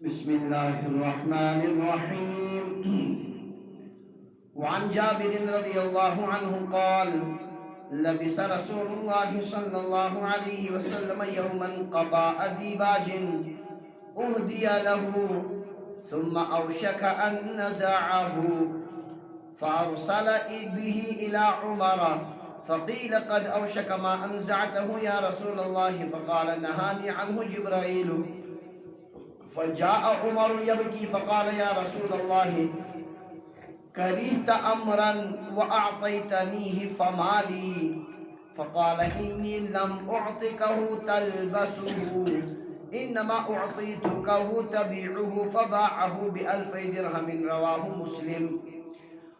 بسم الله الرحمن الرحيم. وعن جابر رضي الله عنه قال: لبس رسول الله صلى الله عليه وسلم يوما قباء ديباج أهدي له، ثم أوشك أن نزعه فأرسل به إلى عمر فقيل: قد أوشك ما أنزعته يا رسول الله؟ فقال: نهاني عنه جبرائيل. فجاء عمر يبكي فقال: يا رسول الله، كرهت أمرا وأعطيتنيه فما لي؟ فقال: إني لم أعطكه تلبسه، إنما أعطيتكه تبيعه. فباعه ب2000 درهم. رواه مسلم.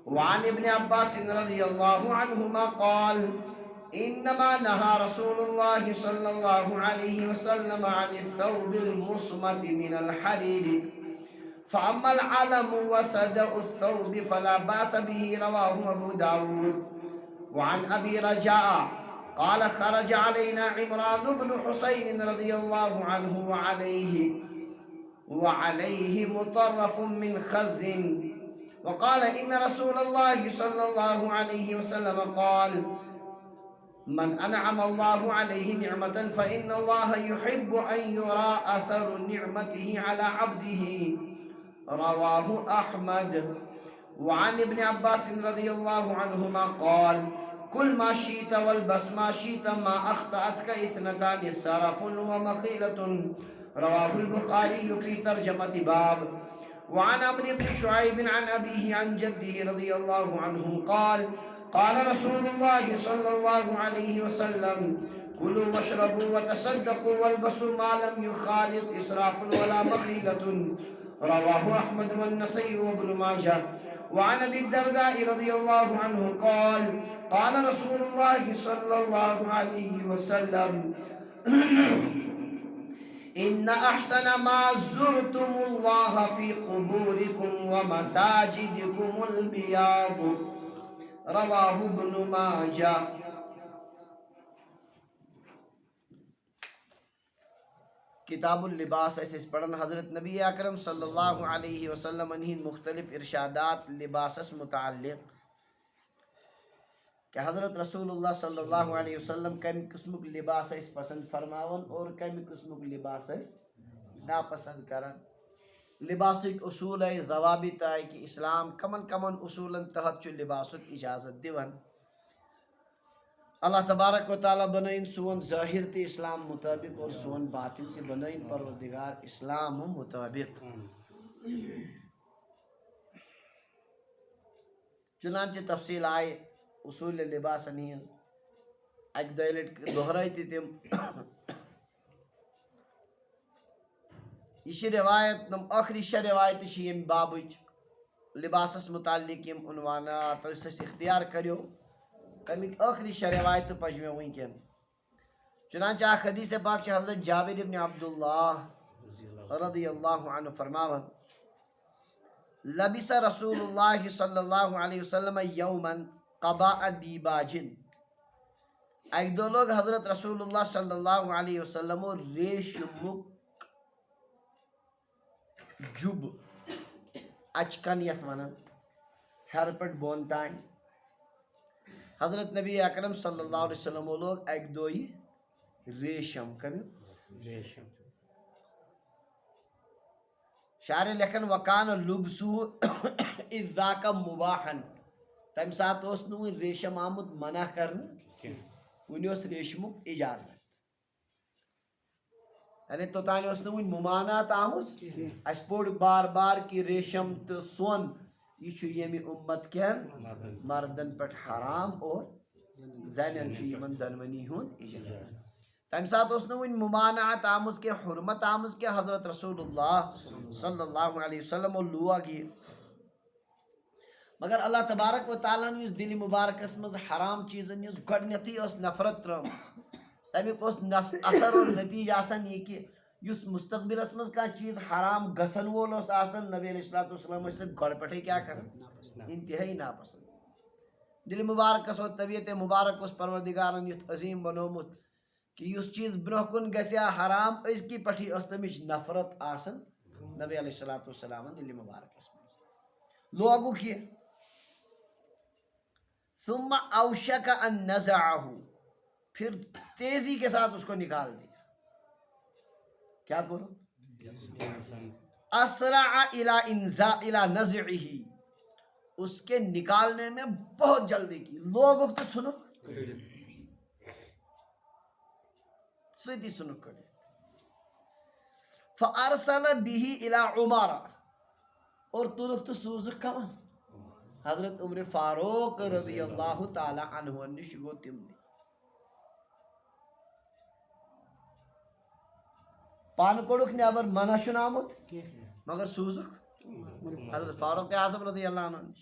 وعن ابن عباس رضي الله عنهما قال: إنما نهى رسول الله صلى الله عليه وسلم عن الثوب المصمت من الحرير، فأما العلم وسدأ الثوب فلا بأس به. رواه أبو داود. وعن أبي رجاء قال: خرج علينا عمران بن حسين رضي الله عنه وعليه مطرف من خز، وقال: إن رسول الله صلى الله عليه وسلم قال: من أنعم الله عليه نعمة فإن الله يحب أن يرى أثر نعمته على عبده. رواه أحمد. وعن ابن عباس رضي الله عنهما قال: كل ما شئت والبس ما شئت، ما أخطأتك 2 سرف ومخيلة. رواه البخاري في ترجمة باب. وعن عمرو بن شعيب عن أبيه عن جده رضي الله عنه قال: قال رسول الله صلى الله عليه وسلم: كلوا واشربوا وتصدقوا والبسوا ما لم يخالط إسراف ولا مخيلة. رواه أحمد والنسائي وابن ماجه. وعن أبي الدرداء رضي الله عنه قال: قال رسول الله صلى الله عليه وسلم: إن أحسن ما زرتم الله في قبوركم ومساجدكم البياض. رواہ ابن ماجہ. کتاب اللباس اس پڑھن حضرت نبی اکرم صلی اللہ علیہ وسلم انہین مختلف ارشادات لباسس متعلق کہ حضرت رسول اللہ صلی اللہ علیہ وسلم کم قسمک لباس اس پسند فرماون اور کم قسمک لباس اس ناپسند کرن. لباسک اصول ہے، ضوابط ہے کہ اسلام کمن کمن اصولن تحت چو لباسک اجازت دیون. اللہ تبارک و تعالیٰ بنائن سون ظاہر تی اسلام مطابق اور سون باطن تی بنائن پروردگار اسلام مطابق. چنانچہ تفصیل آئے اصول لباس نہیں اک دہلٹ دہرائی تی تم یہ روایت نم آخری روایت یم بابچ لباسس متعلق یم عنوانات اس اختیار کریو تمیک آخری روایت پجوے ونکن. چنانچہ اخ حدیث پاک حضرت جابر بن عبداللہ رضی اللہ عنہ فرماون: لبس رسول اللہ صلی اللہ علیہ وسلم یوما قباء دیباجن. ایک دو لوگ حضرت رسول اللہ صلی اللہ علیہ وسلم ریشمک جب اچکن یت ونن ہر پٹ بون تائیں حضرت نبی اکرم صلی اللہ علیہ وسلم وہ لوگ ایک دوئی ریشم کمیو ریشم شاعر لکھن وکان لبسو اذ ذاک مباحن. تم سات اس نو ریشم آمد منع کرنا ونی اس ریشمک اجازت یعنی توتانی اس نے ممانعات آموز اس پوڑ بار بار کی ریشم تو سون یہ چھو یمی امت کین مردن پٹ حرام اور زنن چھو یمن دنونی ہون اجازت. تم ساتھ اس نے ممانعات آموز کے حرمت آموز کے حضرت رسول اللہ صلی اللہ علیہ وسلم لوا کی. مگر اللہ تبارک و تعالیٰ نے اس دل مبارک اسمز حرام چیزن اس گھڑنیتی اس نفرت ترمز تمیک اس اثر اور نتیجہ آسن یہ کہ اس مستقبل اسمز کا چیز حرام گسن وول اس آسن نبی علیہ السلام اس لئے گھڑ پٹھے کیا کرن انتہائی ناپسند. دل مبارک اس و طبیعت مبارک اس پروردگارن یہ عظیم بنومت کہ اس چیز برہ کن گسیا حرام اس کی پٹھی اس تمیچ نفرت آسن نبی علیہ الصلوۃ والسلام دل مبارک اس میں لوگو کیے ثم اوشک ان نزعہ پھر تیزی کے ساتھ اس کو نکال دیا. کیا کرو؟ اسرع الى نزعہ اس کے نکالنے میں بہت جلدی کی. لوگ تو سنو سیدھی سنو کڑے. فارسل به الى عمر اور تو سوزک کمان حضرت عمر فاروق رضی اللہ تعالی عنہ نش گو تم پان کوڑک نیبر منع چھُنہٕ آمُت مگر سوزک حضرت فاروق اعظم رضی اللہ عنہ نش.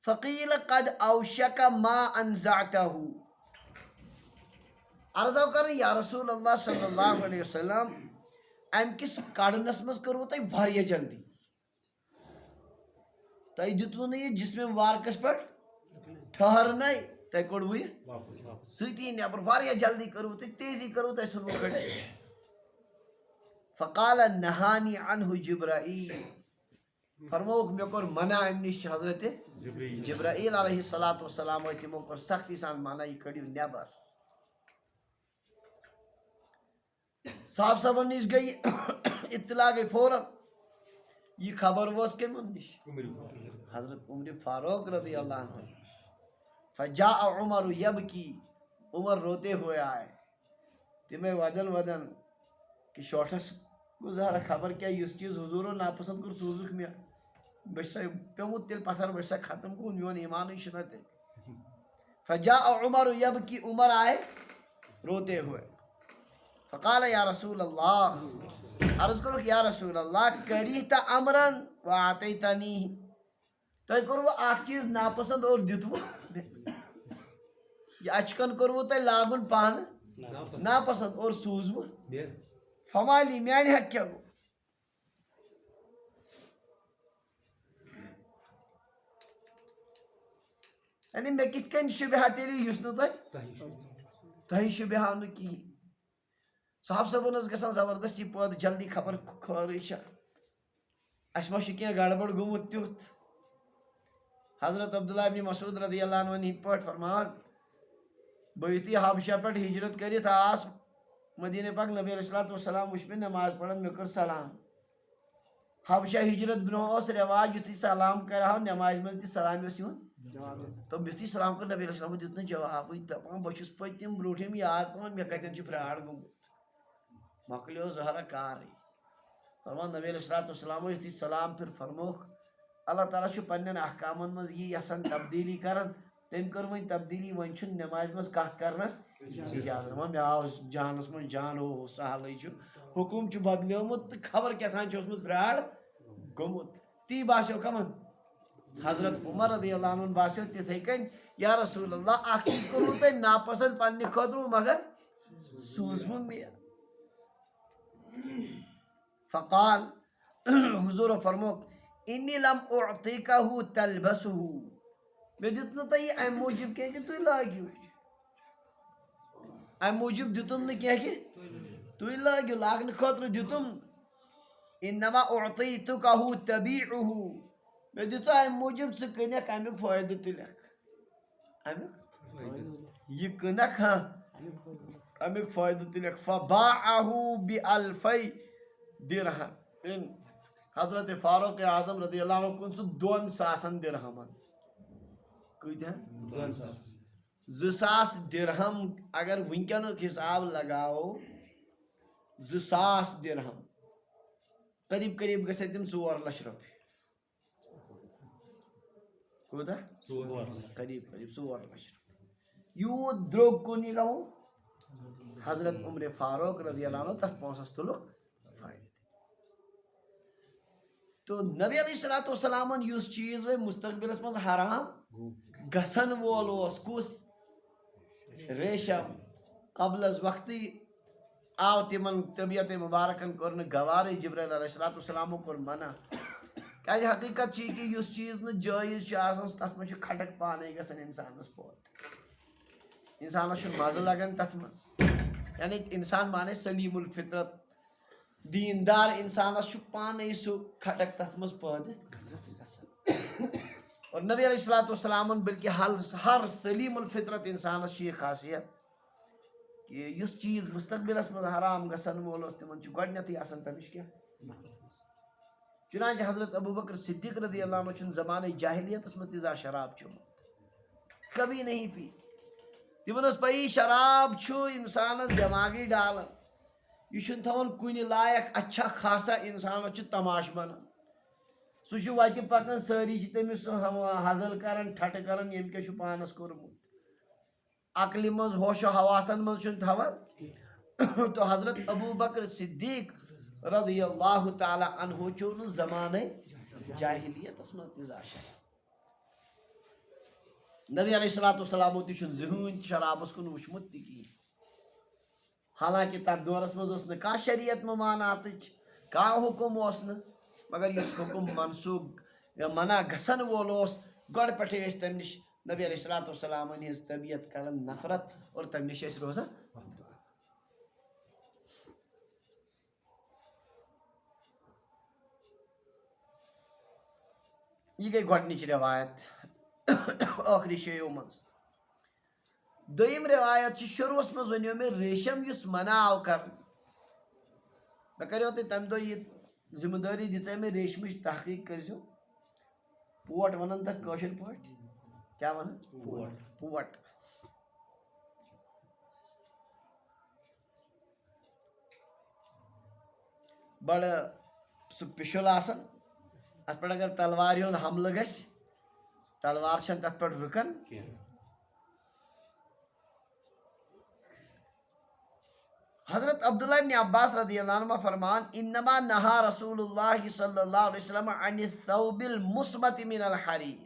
فقیل قد اوشک ما انزعتہ عرض آو کرن یا رسول اللہ صلی اللہ علیہ وسلم ام کس کڑنس مز کرو تھی واریاہ جلدی تھی دتو نا یہ جسم مبارکس پہ ٹھہرنے تھی کوڑو یہ ستی نیبر واریاہ جلدی کرو تھی تیزی کرو تھی سنو کڑ. فقال نہانی عنہ جبرائیل فرموک مے کور منع ام نش حضرت جبرائیل علیہ الصلوۃ والسلام تمو کور سختی سان منع یہ کڑیو نیبر. صاحب صاحبن نش گئی اطلاع گئی فوراً. یہ خبر وس کمن نش حضرت عمر فاروق رضی اللہ عنہ. فجاء عمر یبکی عمر روتے ہوئے آئے تمہیں ودن ودن کہ شوٹس گزارا خبر کیا اس چیز حضور ناپسند کر سوزک میں بس پیمت تیل پتھر بس ختم کو میون ایمان ہی شنت. فجاء عمر یبکی عمر آئے روتے ہوئے. فقال یا رسول اللہ عرض کرو کہ یا رسول اللہ کریہت امرن وآتیتنی تھی کرو اخ چیز ناپسند اور دتو یہ اچکن کرو تھی لاگن پان ناپسند اور سوزو فمالی میانہ حق کیا گو. یعنی میں کت کن شبہ تیلی یس نہ تھی شبہ نہ کہین. صاحب صاحب گژھان زبردست یہ پٲدٕ جلدی خبر خٲرٕے چھا اَسہِ ما چھُ کینٛہہ گڑبڑ گوٚمُت تیُتھ. حضرت عبداللہ ابن مسعود رضی اللہ عنہ ہِنٛدۍ پٲٹھۍ فرمان بہٕ یُتھُے حبشہ پٮ۪ٹھ ہجرت کٔرِتھ آس مدینہ پاک نبی علیہ الصلوۃ والسلام وٕچھ مےٚ نماز پران مےٚ کٔر سلام. حبشہ ہجرت برونٛہہ اوس رٮ۪واج یُتھُے سلام کرہاو نمازِ منٛز تہِ سلام اوس یِوان تِم یُتھُے سلام کوٚر نبی علیہ السلام دیُت نہٕ جوابٕے دپان بہٕ چھُس پٔتِم برٛوٗنٛٹھِم یاد پٮ۪وان مےٚ کتٮ۪ن چھُ فراڈ گوٚمُت مۄکلیو ظٲہرا کارٕے. فرمان نبی علیہ الصلوۃ والسلام یُتھُے سلام پھر فرموکھ اللہ تعالیٰ چھُ پننٮ۪ن احکامن منٛز یہِ یژھان تبدیٖلی کران تٔمۍ کٔر وۄنۍ تبدیٖلی وۄنۍ چھُنہٕ نمازِ منٛز کتھ کرنس اجازت. وۄنۍ مےٚ آو جانس منٛز جان او سہلٕے چھُ حکم چھُ بدلیومُت تہٕ خبر کیٛاتھام چھُ اوسمُت فراڈ گوٚمُت. تی باسیو کمن حضرت عمر رضی اللہ عنہ باسیو تِتھے کٔنۍ یا رسول اللہ اکھ چیٖز کوٚروٕ تۄہہِ ناپسند پننہِ خٲطرٕ مگر سوٗزوُن مےٚ. فقال حضور فرموک انی لم اعطیکہ تلبسہ میں دیت نہ تۄہہِ یہِ امہِ موٗجوٗب کینٛہہ کہِ تُہۍ لٲگِو امہِ موٗجوٗب دِتُم نہٕ کینٛہہ کہِ تُہۍ لٲگِو لاگنہٕ خٲطرٕ دِتُم. انما اعطیتکہ تبیعہ میں دِژو امہِ موٗجوٗب ژٕ کٕنکھ امیُک فٲیدٕ تُلکھ امیُک یہِ کٕنکھ ہاں امیُک فٲیدٕ تُلکھ. فباعہ بألفی درہم حضرت فاروق اعظم رضی اللہ عنہ کُن سُہ 2,000 درہمن. کۭتیاہ 2,000 درہم اگر ونکینُک حساب لگاوو 2,000 درہم قریب قریب گژھِ تِم 4 لچھ رۄپیہِ. کوٗتاہ قریب قریب 4 لچھ رۄپیہِ. یوٗت درٛوگ کُن یہِ گوٚو حضرت عمر فاروق رضی اللہ عنہ تتھ پونٛسس تُلُکھ فٲیدٕ. تو نبی علیہ الصلوۃ والسلامن یُس چیٖز وۄنۍ مستقبلس منٛز حرام گژھن وول اوس کُس ریشم قبل از وقتٕے آو تِمن طبیعت مبارکن کوٚر نہٕ گوارٕے جبرائیل علیہ الصلوۃ والسلامو کوٚر منع. کیٛازِ حقیٖقت چھِ یہِ کہِ یُس چیٖز نہٕ جٲیز چھُ آسان تتھ منٛز چھُ کھٹک پانے گژھان انسانس پٲدٕ انسانس چھُنہٕ مزٕ لگان تتھ منٛز. یعنی انسان مانے سلیٖم الفطرت دیندار انسانس پانے سہ کھٹک تر مز پید اور نبی علیہ الصلوۃ والسلام بلکہ ہر سلیم الفطرت انسانس یہ خاصیت کہ اس چیز مستقبلس مز حرام گژھن وول تمن گۄڈنیتھٕے آسان تمِچ کیا چنانچہ حضرت ابو بکر صدیق رضی اللہ عنہ چھُنہٕ زمانہ جاہلیتس مز تیزا شراب چومت کبھی نہیں پی تمن ٲس پَیی شراب چھُ انسانس دٮ۪ماغٕے ڈالان یہ چھُنہٕ تھاوان کُنہِ لایق اچھا خاصا انسانس چھُ تماش بنان سُہ چھُ وتہِ پکان سٲری چھِ تٔمِس حضل کران ٹھٹہٕ کران ییٚمۍ کیٛاہ چھُ پانس کوٚرمُت عقلہِ منٛز ہوشو حواسن منٛز چھُنہٕ تھاوان تو حضرت ابو بکر صدیق رضی اللہ تعالیٰ عنہ چھُ نہٕ زمانہ جاہلیتس منٛز تیٖژاہ شراب نبی علیہ الصلوۃ والسلام تہِ چھُنہٕ زٕہٕنۍ شرابس کُن وٕچھمُت تہِ کِہیٖنۍ حالانکہ تتھ دورس منٛز ٲس نہٕ کانٛہہ شریعت مماناتٕچ کانٛہہ حُکم اوس نہٕ مگر یُس حُکم منسوٗخ یا منع گژھن وول اوس گۄڈٕ پٮ۪ٹھٕے ٲسۍ تمہِ نِش نبی علیہ الصلوۃ والسلامن ہٕنٛز طبیعت کران نفرت اور تمہِ نِش ٲسۍ روزان یہ گئی گۄڈنِچ روایت ٲخری شیٚیو منٛز دوٚیِم روایت چھِ شروٗعس منٛز ونیو مےٚ ریشم یُس منع آو کرنہٕ مےٚ کریو تۄہہِ تمہِ دۄہ یہِ ذمہٕ دٲری دِژے مےٚ ریشمٕچ تحقیق کٔرزیو پوٹ ونان تتھ کٲشِر پٲٹھۍ کیٛاہ ونان پوٹ بڑٕ سُہ پِشُل آسان اتھ پٮ۪ٹھ اگر تلوارِ ہُنٛد حملہٕ گژھِ تلوار چھنہٕ تتھ پٮ۪ٹھ رُکان حضرت عبداللہ ابن عباس رضی اللہ عنہ فرمان انما نہا رسول اللہ صلی اللہ علیہ وسلم عن الثوب المسمط من الحریر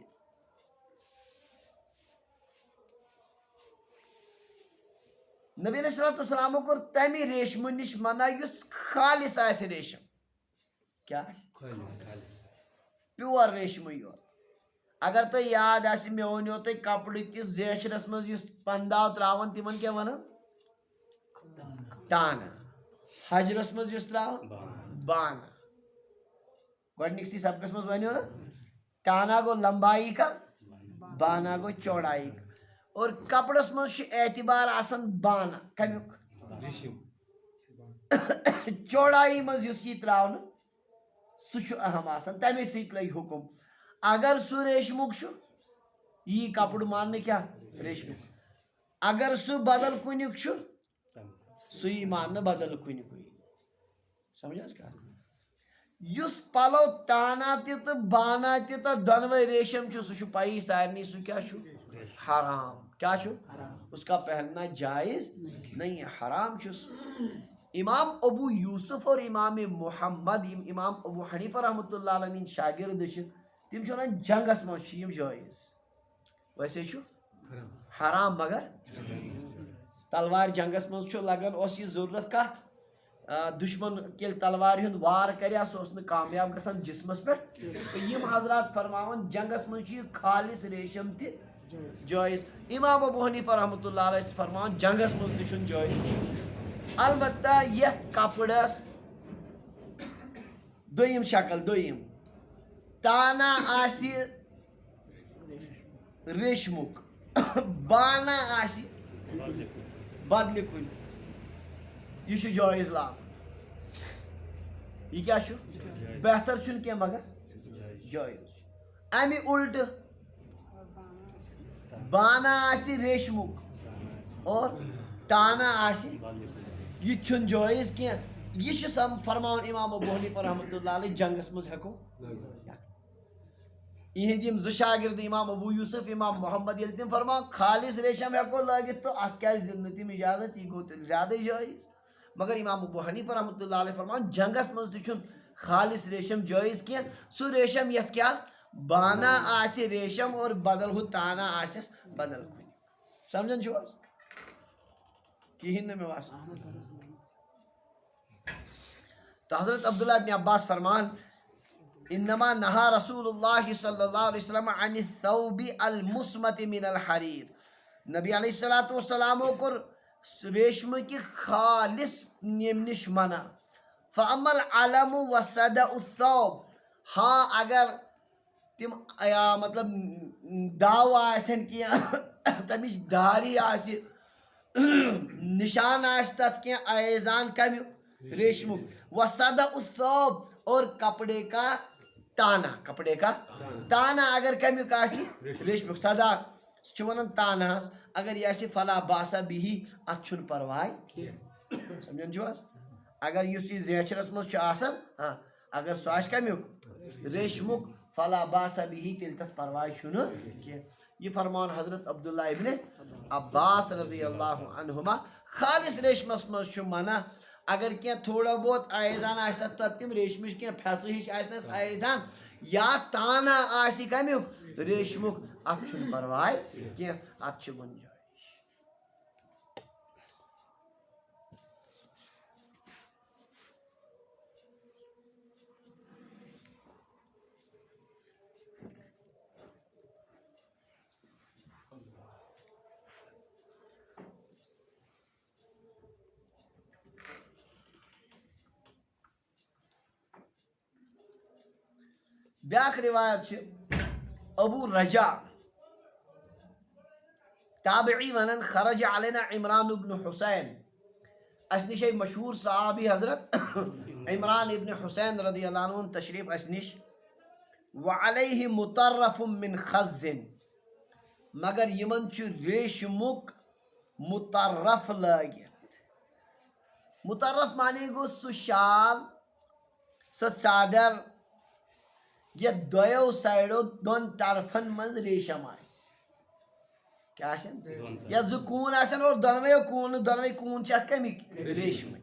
نبی علیہ الصلوۃ والسلام کوٚر تمہِ ریشمہٕ نِش منع یُس خالص آسہِ ریشم کیٛاہ پیور ریشمٕے یوت اگر تۄہہِ یاد آسہِ مےٚ ونیو تۄہہِ کپرٕ کِس زیچھرس منٛز یُس پنداو تراوان تِمن کیٛاہ ونان تانہٕ حجرس منٛز یُس تراوان بانہٕ گۄڈنِکسٕے سبقس منٛز ونیو نا تانا گوٚو لمبائی کا بانا گوٚو چوڑائی کا اور کپرس منٛز چھُ اعتبار آسان بانہٕ کمیُک چوڑائی منٛز یُس یہِ تراونہٕ سُہ چھُ اہم آسان تمے سۭتۍ لگہِ حُکم اگر سُہ ریشمُک چھُ یی کپُر ماننہٕ کیٛاہ ریشمُک اگر سُہ بدل کُنیُک چھُ سُہ یی ماننہٕ بدل کُنیُکُے سمجھ حظ کتھ یُس پلو تانا تہِ تہٕ بانا تہِ تہٕ دۄنوے ریشم چھُ سُہ چھُ پیی سارنٕے سُہ کیٛاہ چھُ حرام کیا چھُ اس کا پہننا جائز نہیں حرام چھُس امام ابو یوسف اور امام محمد امام ابو حنیفہ رحمۃ اللہ علیہ ہٕنٛدۍ شاگرد چھِ تِم چھِ ونان جنگس منٛز چھِ یِم جٲیز ویسے چھُ حرام مگر تلوار جنگس منٛز چھُ لگان اوس یہِ ضروٗرت کتھ دُشمن ییٚلہِ تلوارِ ہُنٛد وار کرِ ہا سُہ اوس نہٕ کامیاب گژھان جسمس پٮ۪ٹھ تہٕ یِم حضرات فرماوان جنگس منٛز چھُ یہِ خالص ریشم تہِ جٲیز امام ابو حنیفہ رحمۃ اللہ علیہ چھِ فرماوان جنگس منٛز تہِ چھُنہٕ جٲیز البتہ یتھ کپرس دوٚیِم شکل دوٚیِم تانا آسہِ ریشمُک بانا آسہِ بدلہِ کُنہِ یہِ چھُ جٲیز لاگُن یہِ کیٛاہ چھُ بہتر چھُنہٕ کینٛہہ مگر جٲیز چھُ امہِ الٹہٕ بانا آسہِ ریشمُک اور تانا آسہِ یہِ تہِ چھُنہٕ جٲیز کینٛہہ یہِ چھُ فرماوان امام ابو حنیفہ رحمۃ اللہ علیہ جنگس منٛز ہٮ۪کو یِہنٛدۍ یِم زٕ شاگرد امام ابو یوسف امام محمد ییٚلہِ تِم فرماوان خالص ریشم ہٮ۪کو لٲگِتھ تہٕ اتھ کیٛازِ دِنۍ نہٕ تِم اجازت یہِ گوٚو تیٚلہِ زیادَے جٲیز مگر امام ابو حنیفہ رحمۃ اللہ علیہ فرماوان جنگس منٛز تہِ چھُنہٕ خالص ریشم جٲیز کینٛہہ سُہ ریشم یتھ کیٛاہ بانا آسہِ ریشم اور بدل ہُہ تانا آسٮ۪س بدل کُنہِ سمجھان چھِو حظ کہیٖنۍ نہٕ مےٚ باسان تو حضرت عبداللہ ابن عباس فرمان انما نہا رسول اللہ صلی اللہ علیہ وسلم عن الثوب المسمط من الحریر نبی علیہ الصلوۃ والسلامو کوٚر ریشمہٕ کہِ خالص ییٚمہِ نِش منع فَأَمَّا الْعَلَمُ وَصَدَأُ الثَّوْبِ ہاں اگر تم مطلب داو آسن کی تمچ داری آسی نشان آس تت کی ایزان کم ریشمک وَصَدَأُ الثَّوْبِ اور کپڑے کا تانا اگر کمیک آسی ریشمک صدا سہ ونان تانہس اگر یہ آسی فلا باسا بِہی ات چھن پرواے سمجھان چھو حظ اگر اس یہ زیچھرس مز آسان ہاں اگر سہ آسہِ کمیک ریشمک فلا باسا بِہی تیل تتھ پرواے چھُنہ کینٛہہ یہ فرمان حضرت عبداللہ ابن عباس رضی اللہ عنہما خالص ریشمس مز چھُ منع اگر کینٛہہ تھوڑا بہت ایزان آسہِ تتھ تم ریشمچ کینٛہہ پھیسہٕ ہِش آسنس ایزان یا تانا آسہِ کمیُک ریشمک اتھ چھُنہٕ پرواے کینٛہہ اتھ چھِ گنجائش بیاکھ روایت چھ ابو رجا تابعی ونان خرج علینا عمران بن حسین اس نش مشہور صحابی حضرت عمران ابن حسین رضی اللہ عنہ تشریف اس نش وعلیہ مطرف من خز مگر یمن چھ ریشمک مطرف لگت مطرف معنی گو سہ شال سہ ژادر یہ دویو سائڈو دون طرفن مز ریشم آس کیا آسن یا زٕ کوٗن آسن اور دۄنوَے کوٗن چھِ اتھ کمِکۍ ریشمٕکۍ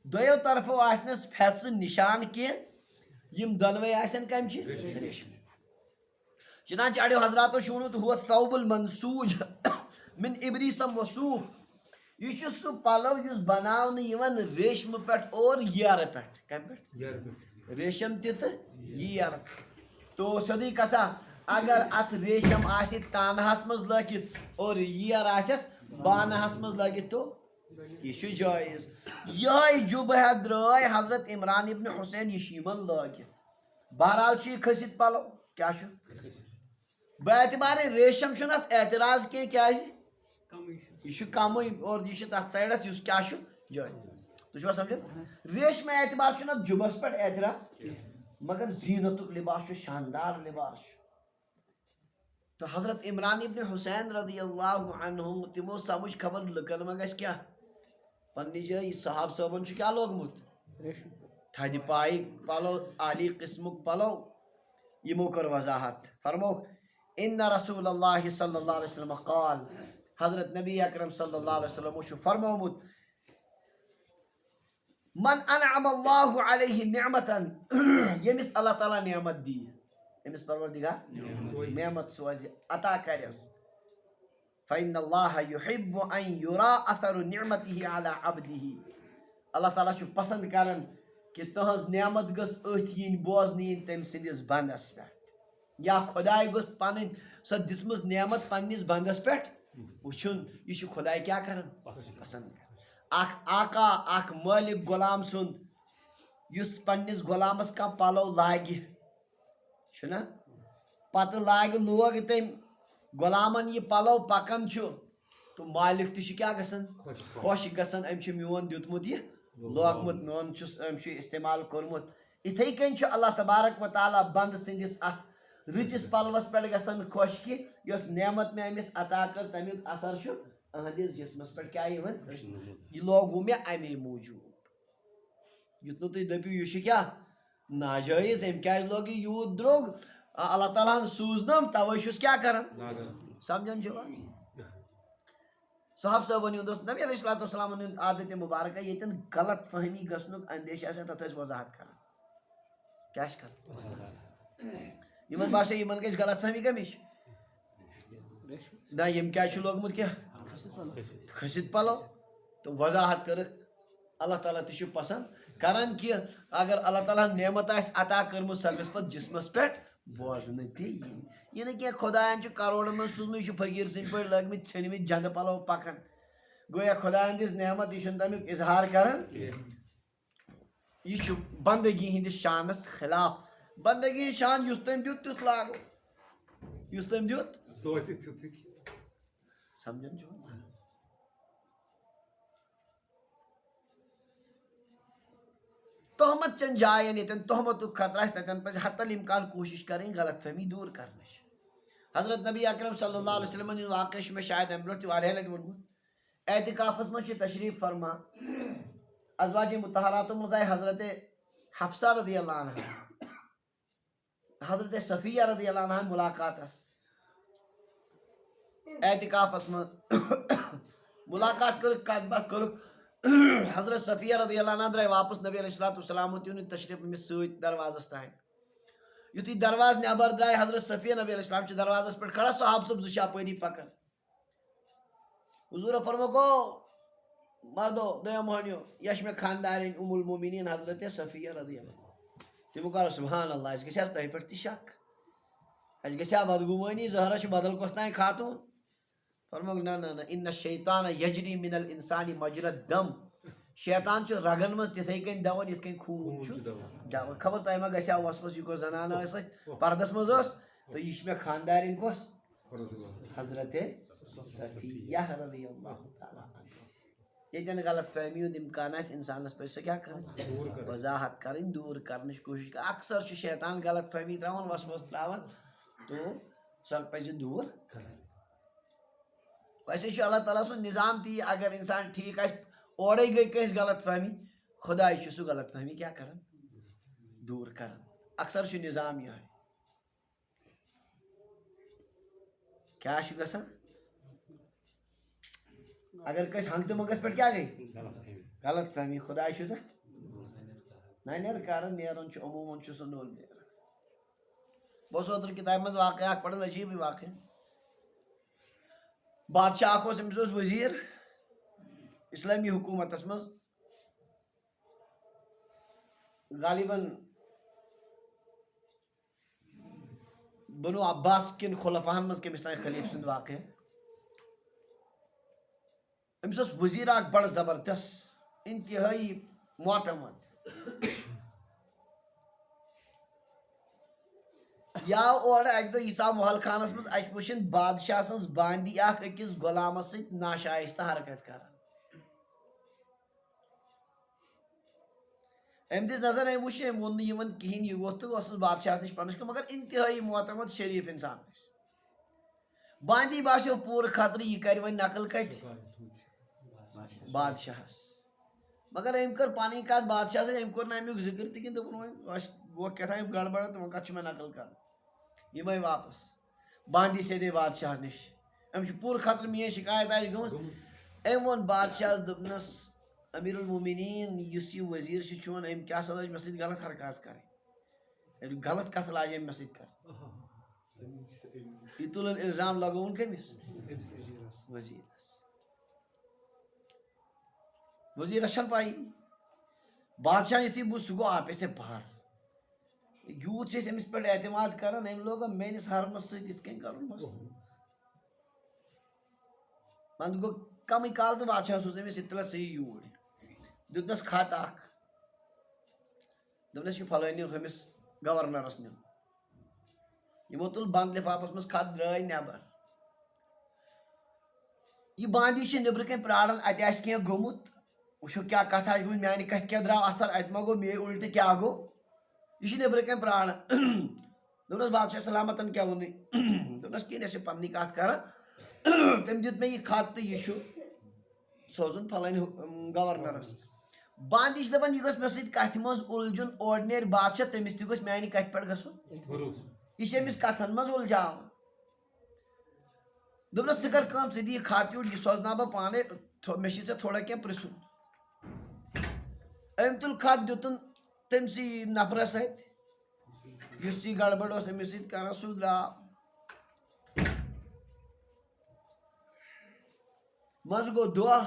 دویو طرفو آسنس پھیسہٕ نشان کینٛہہ یم دۄنوَے آسن کم چھ ریشم چنانچہ اڑیو حضراتو شونت ہوا الثوب المنسوج من ابریس وصوف یہ چھ سہ پلو یس بناونہ یوان ریشم پٹھ اور ییر پٹھ کم پٹھ ریشم تہ تو ییر تو سیودی کتھا اگر ات ریشم آسہ تانہس مز لگت اور ییر آسس بانہس مز لگت تو یہ چھ جائز یہ جبہ درائے حضرت عمران ابن حسین یہ یمن لگت بہرحال چھ کھسِتھ پلو کیا چھ باعتبار ریشم چھ ات اعتراض کیا یہ کم اور یہ تک سائڈس اس کیا جائز تھی سمجھ ریشم اعتبار چھ جبس پہ اعتراض مگر زینت لباس شاندار لباس تو حضرت عمران ابن حسین رضی اللہ عنہ تمو سمجھ خبر لکن ما گھس کیا پنہ جائے صحاب صٲبن کیا لوگمت تھدِ پائی پلو عالی قسمک پلو یمو کر وضاحت فرموک ان رسول اللہ صلی اللہ علیہ وسلم قال حضرت نبی اکرم صلی اللہ علیہ وسلم فرمومت من انعم اللہ علیہ نعمتا یمس اللہ تعالیٰ نعمت دی امس پروردگار نعمت سوز عطا کرس فإن اللہ يحب ان يرى اثر نعمته على عبده اللہ تعالیٰ چھ پسند کران کہ تہذ نعمت گس اتھ ین بوزنہ ین تم سندس بندس پہ یا خدائے گوس پن سو دسمز نعمت پنس بندس پہ وچھن یہ خدائے کیا کران پسند کران اخ آقا اخ مالک غلام سند یس پنس غلامس کا پلو لاگہ چھنا پتہ لوگ تم غلامن یہ پلو پکان تو مالک تہ کیا گژھان خوش گژھان ام میون دیتمت یہ لوگمت میون ام استعمال کورمت اتھے کن اللہ تبارک و تعالیٰ بند سندس ات رتس پلوس پہ گژھان خوش کہ یس نعمت میں امس عطا کر تمیک اثر اہندس جسمس پہ کیا یہ لوگو مے امی موجود یتھ تھی دپو یہ کیا ناجائز ام کیا لوگ یہ یوت دروگ اللہ تعالیٰ ہن سوزنم توے چھس کیا کران سمجھان چھو صحاب صاحبن ہند نبی علیہ الصلوۃ والسلام ہند عادت مبارکہ یتن غلط فہمی گژھنک اندیشہ آسان تتھ وضاحت کران کیا کر یمن باسے یمن گژھِ غلط فہمی کمش نہ یم کیا لوگمت کیا کھسِتھ پلو تو وضاحت کر اللہ تعالیٰ تہ پسند کران کہ اگر اللہ تعالیٰ نعمت آس عطا کرمت سۄ گٔژھ پتہٕ جسمس پٮ۪ٹھ بوزنہٕ تہِ یِنۍ یہِ نہٕ کینٛہہ خۄدایَن چھُ کروڑن منٛز سوٗزمُت یہِ چھُ فقیٖر سٕنٛدۍ پٲٹھۍ لٲگمٕتۍ ژھیٚنمٕتۍ جنٛدٕ پلو پکان گویا خۄدایَن دِژ نعمت یہِ چھُنہٕ تمیُک اظہار کران یہ چھُ بندگی ہندس شانس خلاف بندگی ہند شان یُس تٔمۍ دیُت تیُتھ لاگو یُس تٔمۍ دیُت سمجھان چھُ تہمت چن جاین یتن تہمتُک خطرٕ آسہِ تتٮ۪ن پزِ حتی الامکان کوٗشش کرٕنۍ غلط فہمی دوٗر کرنٕچ حضرت نبی اکرم صلی اللہ علیہ وسلم ہُنٛد واقعہ چھُ مےٚ شاید امہِ برونٛٹھ تہِ واریاہ لٹہِ ووٚنمُت اعتکافس منٛز چھُ تشریٖف فرما ازواجِ مطہراتو منٛز آیہِ حضرت حفصہ رضی اللہ عنہ حضرت صفیہ رضی اللہ عنہ ملاقاتس اعتکافس منٛز ملاقات کٔرٕکھ کتھ باتھ کٔرٕکھ حضرت صفیہ رضی اللہ عنہ درٛاے واپس نبی علیہ الصلوۃ والسلام تہِ اوٚن تشریٖف أمِس سۭتۍ دروازس تانۍ یُتھُے دروازٕ نٮ۪بر درٛاے حضرت صفیہ نبی علیہ السلام چھُ دروازس پٮ۪ٹھ کھڑا صحابہٕ صٲب زٕ چھِ اپٲری پکان حضوٗرو فرمو گوٚو مردو دوٚیو مۄہنیو یہِ چھِ مےٚ خاندارِنۍ ام المومنیٖن حضرت صفیہ رضی اللہ تِمو کَرو سبحان اللہ اَسہِ گژھِ حظ تۄہہِ پٮ۪ٹھ تہِ شک اَسہِ گژھِ ہا بدگُمٲنی ظٲہرا چھُ بدل کۄس تانۍ خاتوٗن فرموکھ نہ نہ نہ اِنَّ الشیطانَ یجری مِنَ الانسانی مجرى الدم شیطان چھُ رگن منٛز تِتھٕے کٔنۍ دون یِتھ کٔنۍ خوٗن چھُ دون خبر تۄہہِ ما گژھِ ہا وسوس یہِ کۄس زنانہٕ ٲس اَتہِ پردس منٛز ٲس تہٕ یہِ چھِ مےٚ خاندارِنۍ کۄس حضرت صفیہ رضی اللہ تعالیٰ ییٚتٮ۪ن غلط فہمی ہُنٛد اِمکان آسہِ اِنسانس پزِ سۄ کیٛاہ کرٕنۍ وضاحت کرٕنۍ دوٗر کرنٕچ کوٗشش کرٕنۍ اکثر چھُ شیطان غلط فہمی تراوان وسوس تراوان تو سۄ پزِ دوٗر کرٕنۍ ویسے چھُ اللہ تعالیٰ سُنٛد نظام تہِ یہِ اگر انسان ٹھیٖک آسہِ اورے گٔے کٲنٛسہِ غلط فہمی خۄداے چھُ سُہ غلط فہمی کیٛاہ کران دوٗر کران اکثر چھُ نظام یِہوے کیٛاہ چھُ گژھان اگر کٲنٛسہِ ہنٛگتہٕ منٛگس پٮ۪ٹھ کیٛاہ گٔے غلط فہمی خۄداے چھُ تتھ ننٮ۪ر کران نیران چھُ عموٗمن چھُ سُہ نوٚل نیران بہٕ اوسُس اوترٕ کِتابہِ منٛز واقعہ اکھ پران عجیٖبٕے واقعہ بادشاہ اکھ اوس أمِس اوس ؤزیٖر اسلٲمی حکوٗمتس منٛز غالباً بنو عباس کٮ۪ن خُلفاہن منٛز کٔمِس تانۍ خلیٖفہٕ سُنٛد واقعہ أمِس اوس ؤزیٖر اکھ بڑٕ زبردست انتہٲیی معتمد یہِ آو اورٕ اکہِ دۄہ یہِ ژاو محل خانس منٛز اَتہِ وٕچھِنۍ بادشاہ سٕنٛز باندی اکھ أکِس غۄلامس سۭتۍ ناشایستہ حرکت کران أمۍ دِژ نظر أمۍ وٕچھ أمۍ ووٚن نہٕ یِمن کِہینۍ یہِ ووٚتھ تہٕ اوسُس بادشاہس نِش پننِس مگر انتہٲیی معتمد شریٖف انسان ٲسۍ باندی باسیو پوٗرٕ خطرٕ یہِ کرِ وۄنۍ نقل کتہِ بادشاہس مگر أمۍ کٔر پنٕنۍ کتھ بادشاہس سۭتۍ أمۍ کوٚر نہٕ امیُک ذِکر تہِ کینٛہہ دوٚپُن وۄنۍ گوٚو کیٛاتھانۍ گڑبڑ تہٕ وۄنۍ کتھ چھُ مےٚ نقل کرُن یِمے واپس باندی سیدے بادشاہس نِش أمۍ چھُ پوٗرٕ خطرٕ میٲنۍ شکایت آسہِ گٔمٕژ أمۍ ووٚن بادشاہس دوٚپنس امیر المومنیٖن یُس یہِ ؤزیٖر چھُ چون أمۍ کیٛاہ سا لٲج مےٚ سۭتۍ غلط حرکات کرٕنۍ غلط کتھ لاجہِ أمۍ مےٚ سۭتۍ کرٕنۍ یہِ تُلُن الزام لگووُن کٔمِس ؤزیٖرس ؤزیٖرس چھنہٕ پایی بادشاہ یُتھُے بوٗز سُہ گوٚو آپے سے بہر یوٗت چھِ أسۍ أمِس پٮ۪ٹھ اعتماد کران أمۍ لوگا میٲنِس ہرمس سۭتۍ یِتھ کٔنۍ کرُن پتہٕ گوٚو کمٕے کال تہٕ بادشاہ سوٗز أمِس اطلاع ژٕ یہِ یوٗرۍ دیُتنس خط اکھ دوٚپنس یہِ فلٲنی ہُمِس گورنرس نیُن یِمو تُل بنٛد لِفافس منٛز خط درٛاے نٮ۪بر یہِ باندی چھِ نٮ۪برٕ کَنۍ پیاران اَتہِ آسہِ کینٛہہ گوٚمُت وٕچھو کیٛاہ کتھ آسہِ گٔمٕژ میانہِ کتھِ کیٛاہ درٛاو اثر اَتہِ ما گوٚو مے اُلٹہٕ کیٛاہ گوٚو یہِ چھِ نٮ۪برٕ کَنۍ پیاران دوٚپنس بادشاہ سلامتن کیٛاہ ووٚنُے دوٚپنس کینٛہہ أسۍ چھِ پننی کتھ کران تٔمۍ دیُت مےٚ یہِ خط تہٕ یہِ چھُ سوزُن فلٲنۍ گورنرس باندی چھِ دپان یہِ گوٚژھ مےٚ سۭتۍ کتھِ منٛز اُلجُن اورٕ نیرِ بادشاہ تٔمِس تہِ گوٚژھ میانہِ کتھِ پٮ۪ٹھ گژھُن یہِ چھِ أمِس کتھن منٛز اُلجاوان دوٚپنس ژٕ کر کٲم ژٕ دِ یہِ خط یوٗرۍ یہِ سوزناو بہٕ پانے مےٚ چھُے ژےٚ تھوڑا کینٛہہ پرژھُن أمۍ تُل خط دیُتُن تٔمسٕے نفرس اتھِ یُس یہِ گڑبڑ اوس أمِس سۭتۍ کران سُہ درٛاو منٛزٕ گوٚو دۄہ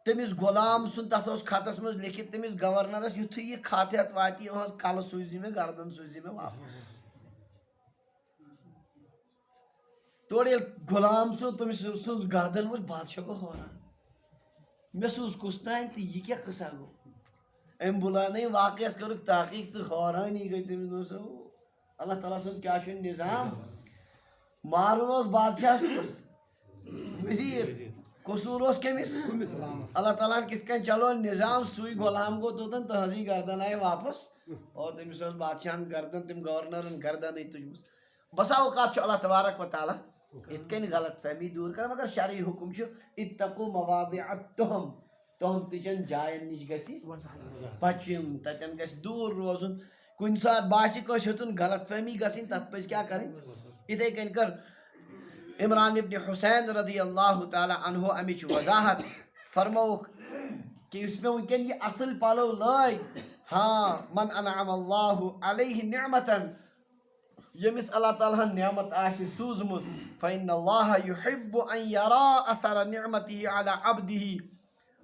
تمس غلام سن تر خطس مز لکھت تمس گورنرس یتھے یہ خط ہتھ وات کل سوزی میں گردن سوزی میں واپس تور یل غلام سن تمس سن گردن مز بادشاہ گو حیران مے سوز کس تین تو یہ کیا قصہ گو ام بلانے واقعس کرک تحقیق تو حیرانی گئی تمس اللہ تعالیٰ سن کیا نظام مارن بادشاہ وزیر قصور کمس اللہ تعالیٰ کت کن چلو نظام سوئی غلام گو توتن تہذی گردن آئی واپس اور تمس بادشاہ گردن تم گورنرن گردن تجمس بسا اوقات اللہ تبارک و تعالیٰ ات کن غلط فہمی دور کر مگر شرعی حکم اتقوا مواضع التہم تہم تچن جائن نش گسی بچن تتن گس دور روزن کن سات باسی کس ہتن غلط فہمی گسن تت پز کیا کریں اتھے کن کر عمران ابن حسین رضی اللہ تعالی عنہ امچ وضاحت فرموک کہ اس میں ونکن یہ اصل پالو لاگ ہاں من انعم اللہ علیہ نعمتا یمس اللہ تعالیٰ نعمت آسی سوزمز فإن اللہ یحب ان یرا اثر نعمته علی عبده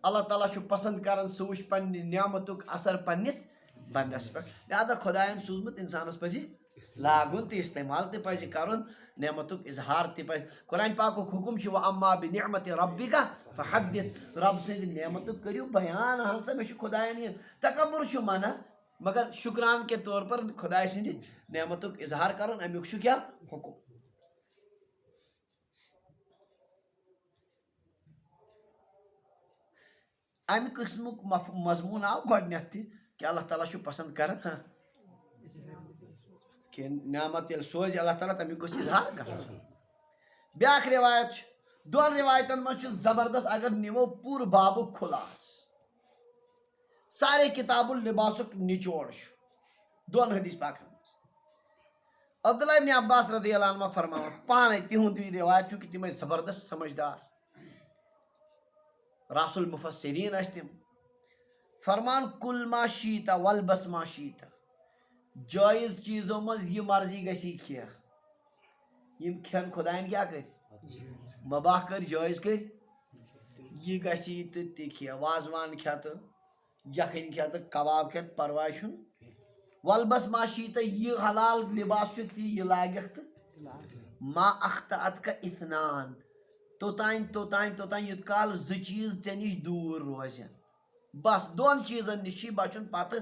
اللہ تعالیٰ چھو پسند کرن سوچ پنی نعمتک اثر پنس بندس پر لہذا خدایان سوزمت انسانس پزی لاگن تی استعمال تی پزی کرن نعمتک اظہار تی پزی قرآن پاک حکم چھو اما بنعمت ربک فحدث رب سے نعمتک کریو بیان ہنسا میں چھو خدایان تکبر چھو مانا مگر شکران کے طور پر خدای سندی نعمتک اظہار کرن امیک چھو کیا حکم امی قسمک مضمون آو گوڑنیت تھی کہ اللہ تعالیٰ چھو پسند کرن ہاں کہ نعمت یل سوزی اللہ تعالیٰ تمیک گوش اظہار کرن بیاکھ روایت دون روایتن من چھو زبردست اگر نیمو پور بابک خلاص سارے کتاب اللباسک نچوڑ چھو دون حدیث پاک عبداللہ ابن عباس رضی اللہ عنہ فرماؤ پانے تیہون دی روایت چونکہ تیمیں زبردست سمجھدار راس المفسرین استم فرمان کل ما شیتا والبس ما شیتا جائز چیزوں مز یہ مرضی گسی کیا یم کھین خدایان کیا کر مباح کر جائز کر یہ گسی تی کیا وازوان کیا تو یخن کیا تو کباب کیا پرواہ چھن والبس ما شیتا یہ حلال لباس چھ تی یہ لاگت ما اخطأت کا اثنان توتائن یت کال ز چیز تنش دور روزن بس دون چیزن نشی بچن پتہ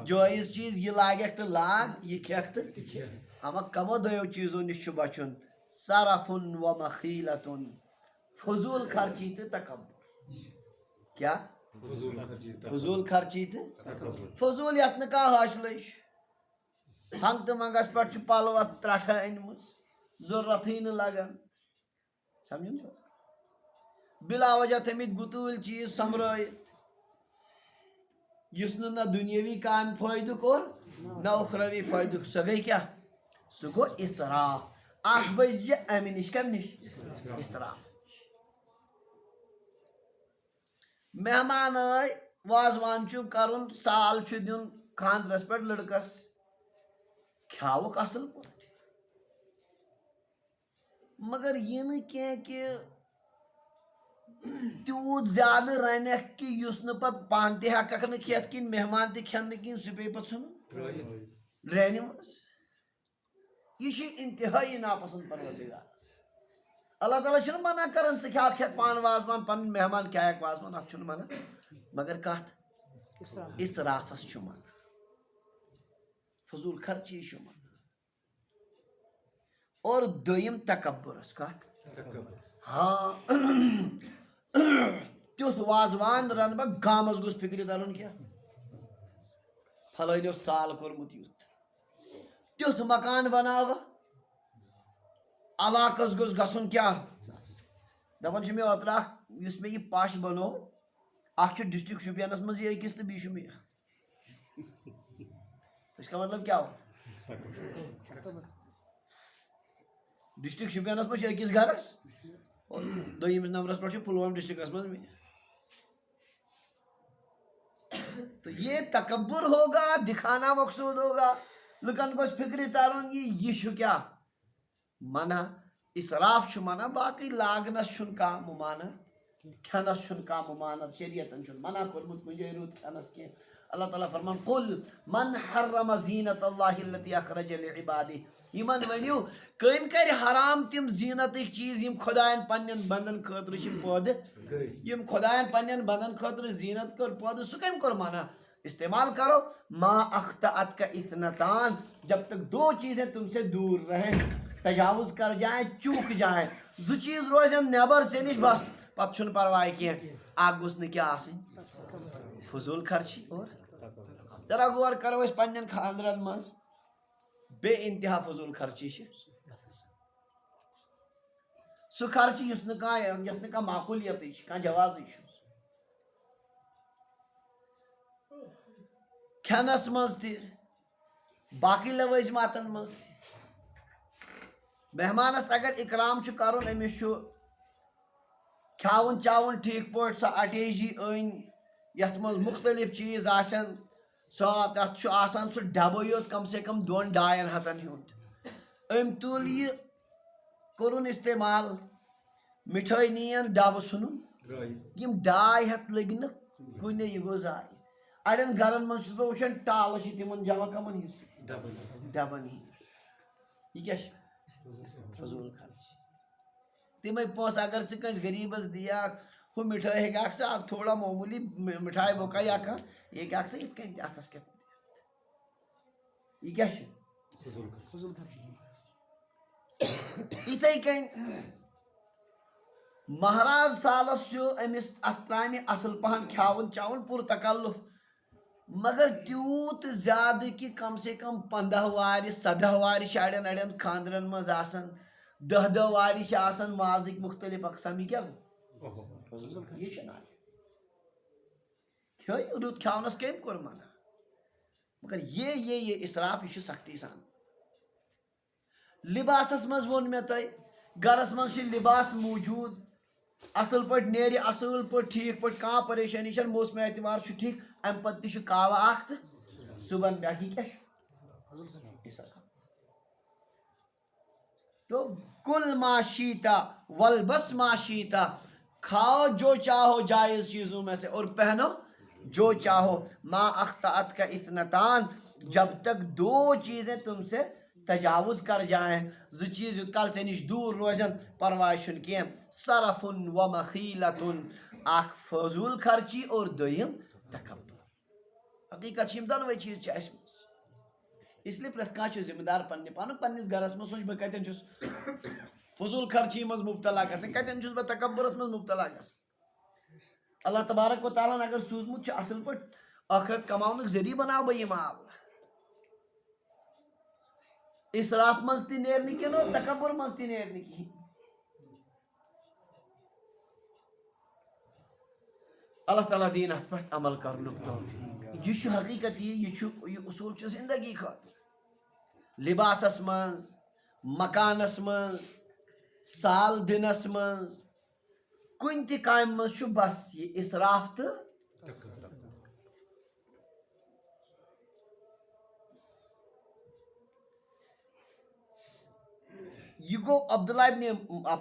جائز چیز یہ لاگک تو لاگ یہ کھیک تو اما کمو دیو چیزوں نش بچن صرف و مخیلت فضول خرچی تو تکبر کیا فضول خرچی تو فضول یت نکا حاصل ہنگ تو منگس پہ پلو ترٹھا انمز ضرورت ہی لگان سمجھن بلا وجہ تھمت گتول چیز سمرائت یس نہ دنیاوی کام فائدہ کور نہ اخروی فائدہ سہ گئی کیا سہ گو اسراف اخ بجہ امہ نش کم نش اسراف مہمان آئی وازوان چھ کرن سال چھ دن خاندرس پہ لڑکس کھیاوک اصل پہ مگر یہ نہ کہ تیوت زیادہ رنک کہ اس پہ پان تہ ہیکھ نا کھیت کن مہمان تہ کھین کن سہ پی پہ ژھن رینہ مز یہ انتہائی ناپسند پروردگار اللہ تعالیٰ چھ منع کران ژٕ کھیا کھیت پان وازوان پن مہمان کھیا وازوان ات چھ منع مگر کت اسرافس چھ منع فضول خرچی چھ منع اور دویم تکبرس کت ہاں تیت وازوان رن بہ گامس گوس فکر ترن کیا پھلٲنیو سال کورمت یُتھ تیُتھ مکان بناو علاقس گوس گژھُن کیا دپان چھُ مےٚ اوترٕ اکھ یُس مےٚ یہِ پش بنوو اکھ چھُ ڈسٹرک شوپینس منٛز یہِ أکِس تہٕ بیٚیہِ چھُ مےٚ اس کا مطلب کیا ہو ڈسٹرک شوپینس منٛز چھُ أکِس گرس اور دوٚیمِس نمبرس پٮ۪ٹھ چھُ پُلوٲم ڈسٹرکس منٛز مےٚ تو یہ تکبر ہوگا دکھانا مقصود ہوگا لکن کو فکر تارون یہ چھُ کیا منع اسراف چھُ منع باقی لاگنس چھُنہٕ کانٛہہ ممانع کھنس چھن کا ممانت شریعتن چھن منع کورمت کن جائے رود کھنس کی اللہ تعالیٰ فرمان قل من حرم زینت اللہ التی اخرج لعبادی یمن ونیو کم کر حرام تم زینت چیز یم خدائن پنن بندن خاطر چھ پودہ یم خدائن پنن بندن خاطر زینت کر پودہ سہ کم کر منع استعمال کرو ما اخطأت کا اثنتان جب تک دو چیزیں تم سے دور رہیں تجاوز کر جائیں چوک جائیں زو چیز روزن نیبر سے نش بس پتہ چھن پرواہ کی اگ گوس نہ کیا آسن فضول خرچی اور ذرا غور کرو اس پنن خاندرن من بے انتہا فضول خرچی سہ خرچی یس نہ معقولیت جواز کھنس مز تہ باقی لوازماتن مز مہمانس اگر اکرام کرن امس کھاون چاون ٹھیک پٲٹھۍ سۄ اٹیجی أنۍ یتھ منٛز مختلف چیز آسن تتھ چھُ آسان سُہ ڈبہٕ یوت کم سے کم 2-2.5 ہتن ہُنٛد أمۍ تُل یہِ کوٚرُن استعمال مِٹھٲے نِیَن ڈبہٕ ژھُنُن یِم 2.5 ہتھ لٔگۍ نہٕ کُنہِ یہِ گوٚو ضایع اڑٮ۪ن گرن منٛز چھُس بہٕ وٕچھان ٹالہٕ چھِ تِمن جمع کمن ہِنٛز ڈبن ہِنٛز یہِ کیٛاہ چھِ فضوٗل خرچ تمے پونسہٕ اگر ژٕ کٲنٛسہِ غریٖبس دِیاکھ ہُہ مِٹھٲے ہیٚکہِ ژٕ اکھ تھوڑا معموٗلی مِٹھاے بوٚکا یا کانٛہہ یہِ ہیٚکہِ ژٕ یِتھ کٔنۍ تہِ اَتھس کٮ۪تھ دِتھ یہِ کیٛاہ چھُ یِتھَے کٔنۍ مہراز سالس چھُ أمِس اَتھ ترٛامہِ اَصٕل پہن کھیاوُن چاوُن پوٗرٕ تکلُف مگر تیوٗت زیادٕ کہِ کم سے کم 15 وارِ 17 وارِ چھِ اڑٮ۪ن اڑٮ۪ن خاندرن منٛز آسان 10 وارِ چھِ آسان مازٕکۍ مختلف اقسام یہِ کیٛاہ گوٚو یہِ چھُنہ کھیٚیِو رُت کھیاونس کٔمۍ کوٚر منع مگر یہ اسراف یہ چھُ سختی سان لباسس منٛز ووٚن مےٚ تۄہہِ گرس منٛز چھُ لباس موٗجوٗد اصل پٲٹھۍ نیرِ اصل پٲٹھۍ ٹھیٖک پٲٹھۍ کانٛہہ پریشٲنی چھنہٕ موسمہِ اعتبار چھُ ٹھیٖک امہِ پتہٕ تہِ چھُ کاوٕ اکھ تہٕ صُبحن بیٛاکھ یہِ کیٛاہ چھُ تو کل ما شیتا ولبس ما شیتا کھاؤ جو چاہو جائز چیزوں میں سے اور پہنو جو چاہو ما اخطأت کا اثنتان جب تک 2 چیزیں تم سے تجاوز کر جائیں زٕ چیز یوت کال ژےٚ نِش دوٗر روزن پرواے چھُنہٕ کینٛہہ صرفن و مخیلتن اکھ فضوٗل خرچی اور دوٚیِم تکبر حقیقت چھِ یِم دۄنوَے چیٖز چھِ اَسہِ منٛز اسلیے پرٛٮ۪تھ کانٛہہ چھُ ذمہٕ دار پننِس گرس منٛز سوٗنٛچ بہٕ کتٮ۪ن چھُس فضوٗل خرچی منٛز مبتلا گژھان کتٮ۪ن چھُس بہٕ تکبرس منٛز مبتلا گژھان اللہ تبارک و تعالیٰ ہن اگر سوٗزمُت چھُ اصل پٲٹھۍ ٲخرت کماونُک ذٔریعہٕ بناو بہٕ یہِ مال اسراف منٛز تہِ نیرِ نہٕ کینٛہہ اور تکبر منٛز تہِ نیرِ نہٕ کِہیٖنۍ اللہ تعالیٰ دِیِن اتھ پٮ۪ٹھ عمل کرنُک توفیٖق یہِ چھُ حقیٖقت یہِ اصوٗل چھُ زندگی خٲطرٕ لباسس منٛز مکانس منٛز سال دِنس منٛز کُنہِ تہِ کامہِ منٛز چھُ بس یہِ اِسراف تہٕ یہ گو عبداللہ ابن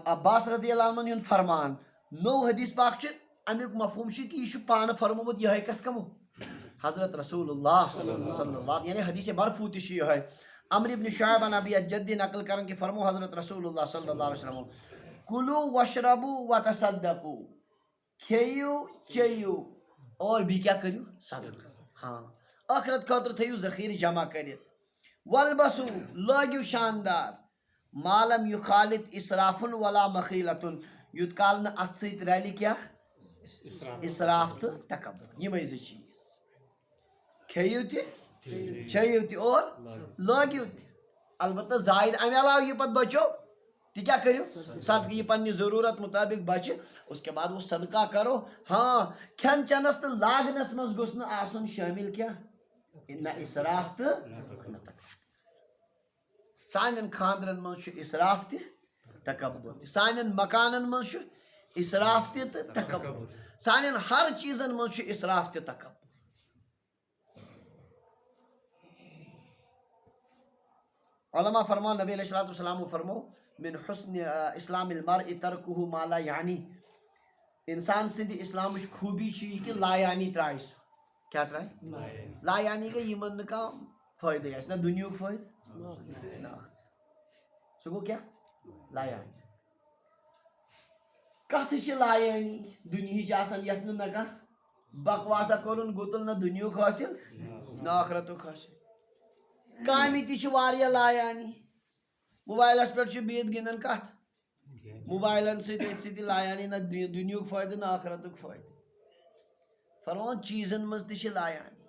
عباس رضی اللہ عنہ ہُنٛد فرمان نو حدیث پاک چھُ امیُک مفہوم چھُ کہ یہ چھُ پانہٕ فرمومُت یِہوٚے کتھ کمو حضرت رسول اللہ صلی اللہ یعنی حدیث مرفوع تہِ چھُ یِہوٚے عمر ابن شعیب عن ابی الجدی نقل کرن کہ فرمو حضرت رسول اللہ صلی اللہ علیہ وسلم کلو وشربو وتصدقو کھیٚیِو چیٚیِو اور بھی کیا کٔرِو صدقہ ہاں ٲخرت خٲطرٕ تھٲیِو ذخیرٕ جمع کٔرِتھ ولبسو لٲگِو شاندار مالم یُخالت اسرافن ولا مخیلتن یوت کال نہٕ اتھ سۭتۍ رلہِ کیٛاہ اسراف تہٕ تکبر یِمے 2 چیٖز کھیٚیِو تہِ چیٚیِو تہِ اور لٲگِو تہِ البتہ زائد امہِ علاوٕ یہِ پتہٕ بچو تہِ کیٛاہ کٔرِو صدقہٕ یہِ پننہِ ضروٗرت مطٲبق بچہِ اس کے بعد وہ صدقہ کرو ہاں کھٮ۪ن چٮ۪نس تہٕ لاگنس منٛز گوٚژھ نہٕ آسُن شٲمِل کیٛاہ نہ اسراف تہٕ نہ تکبر سانٮ۪ن خاندرن منٛز چھُ اسراف تہِ تکبر تہِ سانٮ۪ن مکانن منٛز چھُ اسراف تہِ تہٕ تکبر سانٮ۪ن ہر چیٖزن منٛز چھُ اسراف تہِ تکبر علماء فرمان نبی علیہ الصلوۃ والسلام فرمو من حسن اسلام المرء ترکہ ما لا یعنی انسان سند اسلام خوبی یہ کہ لا یعنی ترائے سو کیا ترائے لا یعنی گئی یمن نہ کانٛہہ فٲیدٕ آسہِ نہ دُنیہُک فٲیدٕ نہ سُہ گوٚو کیٛاہ لا یعنی کتھ چھِ لا یعنی دُنہِچ آسان یتھ نہٕ نہ کانٛہہ بکواسا کوٚرُن گُتُل نہ دُنیہُک حٲصِل نہ ٲخرتُک حٲصِل کامہِ تہِ چھِ واریاہ لا یعنی موبایلس پٮ۪ٹھ چھُ بِہِتھ گِنٛدان کتھ موبایلن سۭتۍ أتھۍ سۭتۍ لا یعنی نہ دُنیہُک فٲیدٕ نہ ٲخرتُک فٲیدٕ فرمان چیٖزن منٛز تہِ چھِ لا یعنی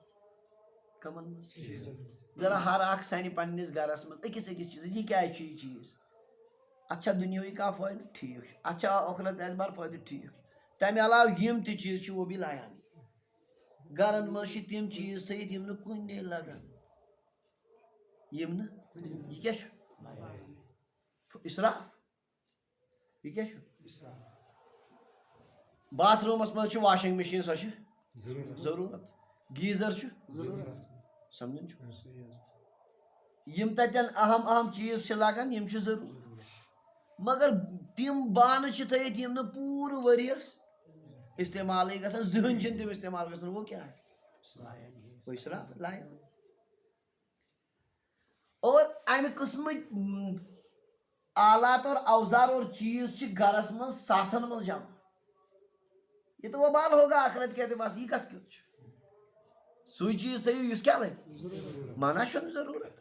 کمن منٛز ذرا ہر اکھ سانہِ پننِس گرس منٛز أکِس أکِس چیٖزس یہِ کیٛازِ چھُ یہِ چیٖز اتھ چھا دُنیہُک کانٛہہ فٲیدٕ ٹھیٖک چھُ اتھ چھا ٲخرت اعتبار فٲیدٕ ٹھیٖک چھُ تمہِ علاوٕ یِم تہِ چیٖز چھِ وہ بھی لا یعنی گرن منٛز چھِ تِم چیٖز تھٲیِتھ یِم نہٕ کُنے لگان یِم نہٕ یہِ کیٛاہ چھُ اسراف یہ کیا باتھ رومس منٛز چھِ واشنگ مشیٖن سۄ چھِ ضروٗرت گیٖزر چھُ سمجھان چھُ یِم تتٮ۪ن اہم اہم چیٖز چھِ لگان یِم چھِ ضروٗرت مگر تِم بانہٕ چھِ تھٲیِتھ یِم نہٕ پوٗرٕ ؤرۍیَس استعمالٕے گژھان زٕہٕنۍ چھِنہٕ تِم استعمال گژھان گوٚو کیٛاہ وہ اسراف لا یعنی اور امہِ قٕسمٕکۍ آلات اور اوزار اور چیز چھ گرس من ساسن من جمع یہ تو وبال ہوگا آخرت کے اعتبار سے یہ کت کیوں سوئی چیز صحیح اس کیا لگے مانا چھُنہٕ ضرورت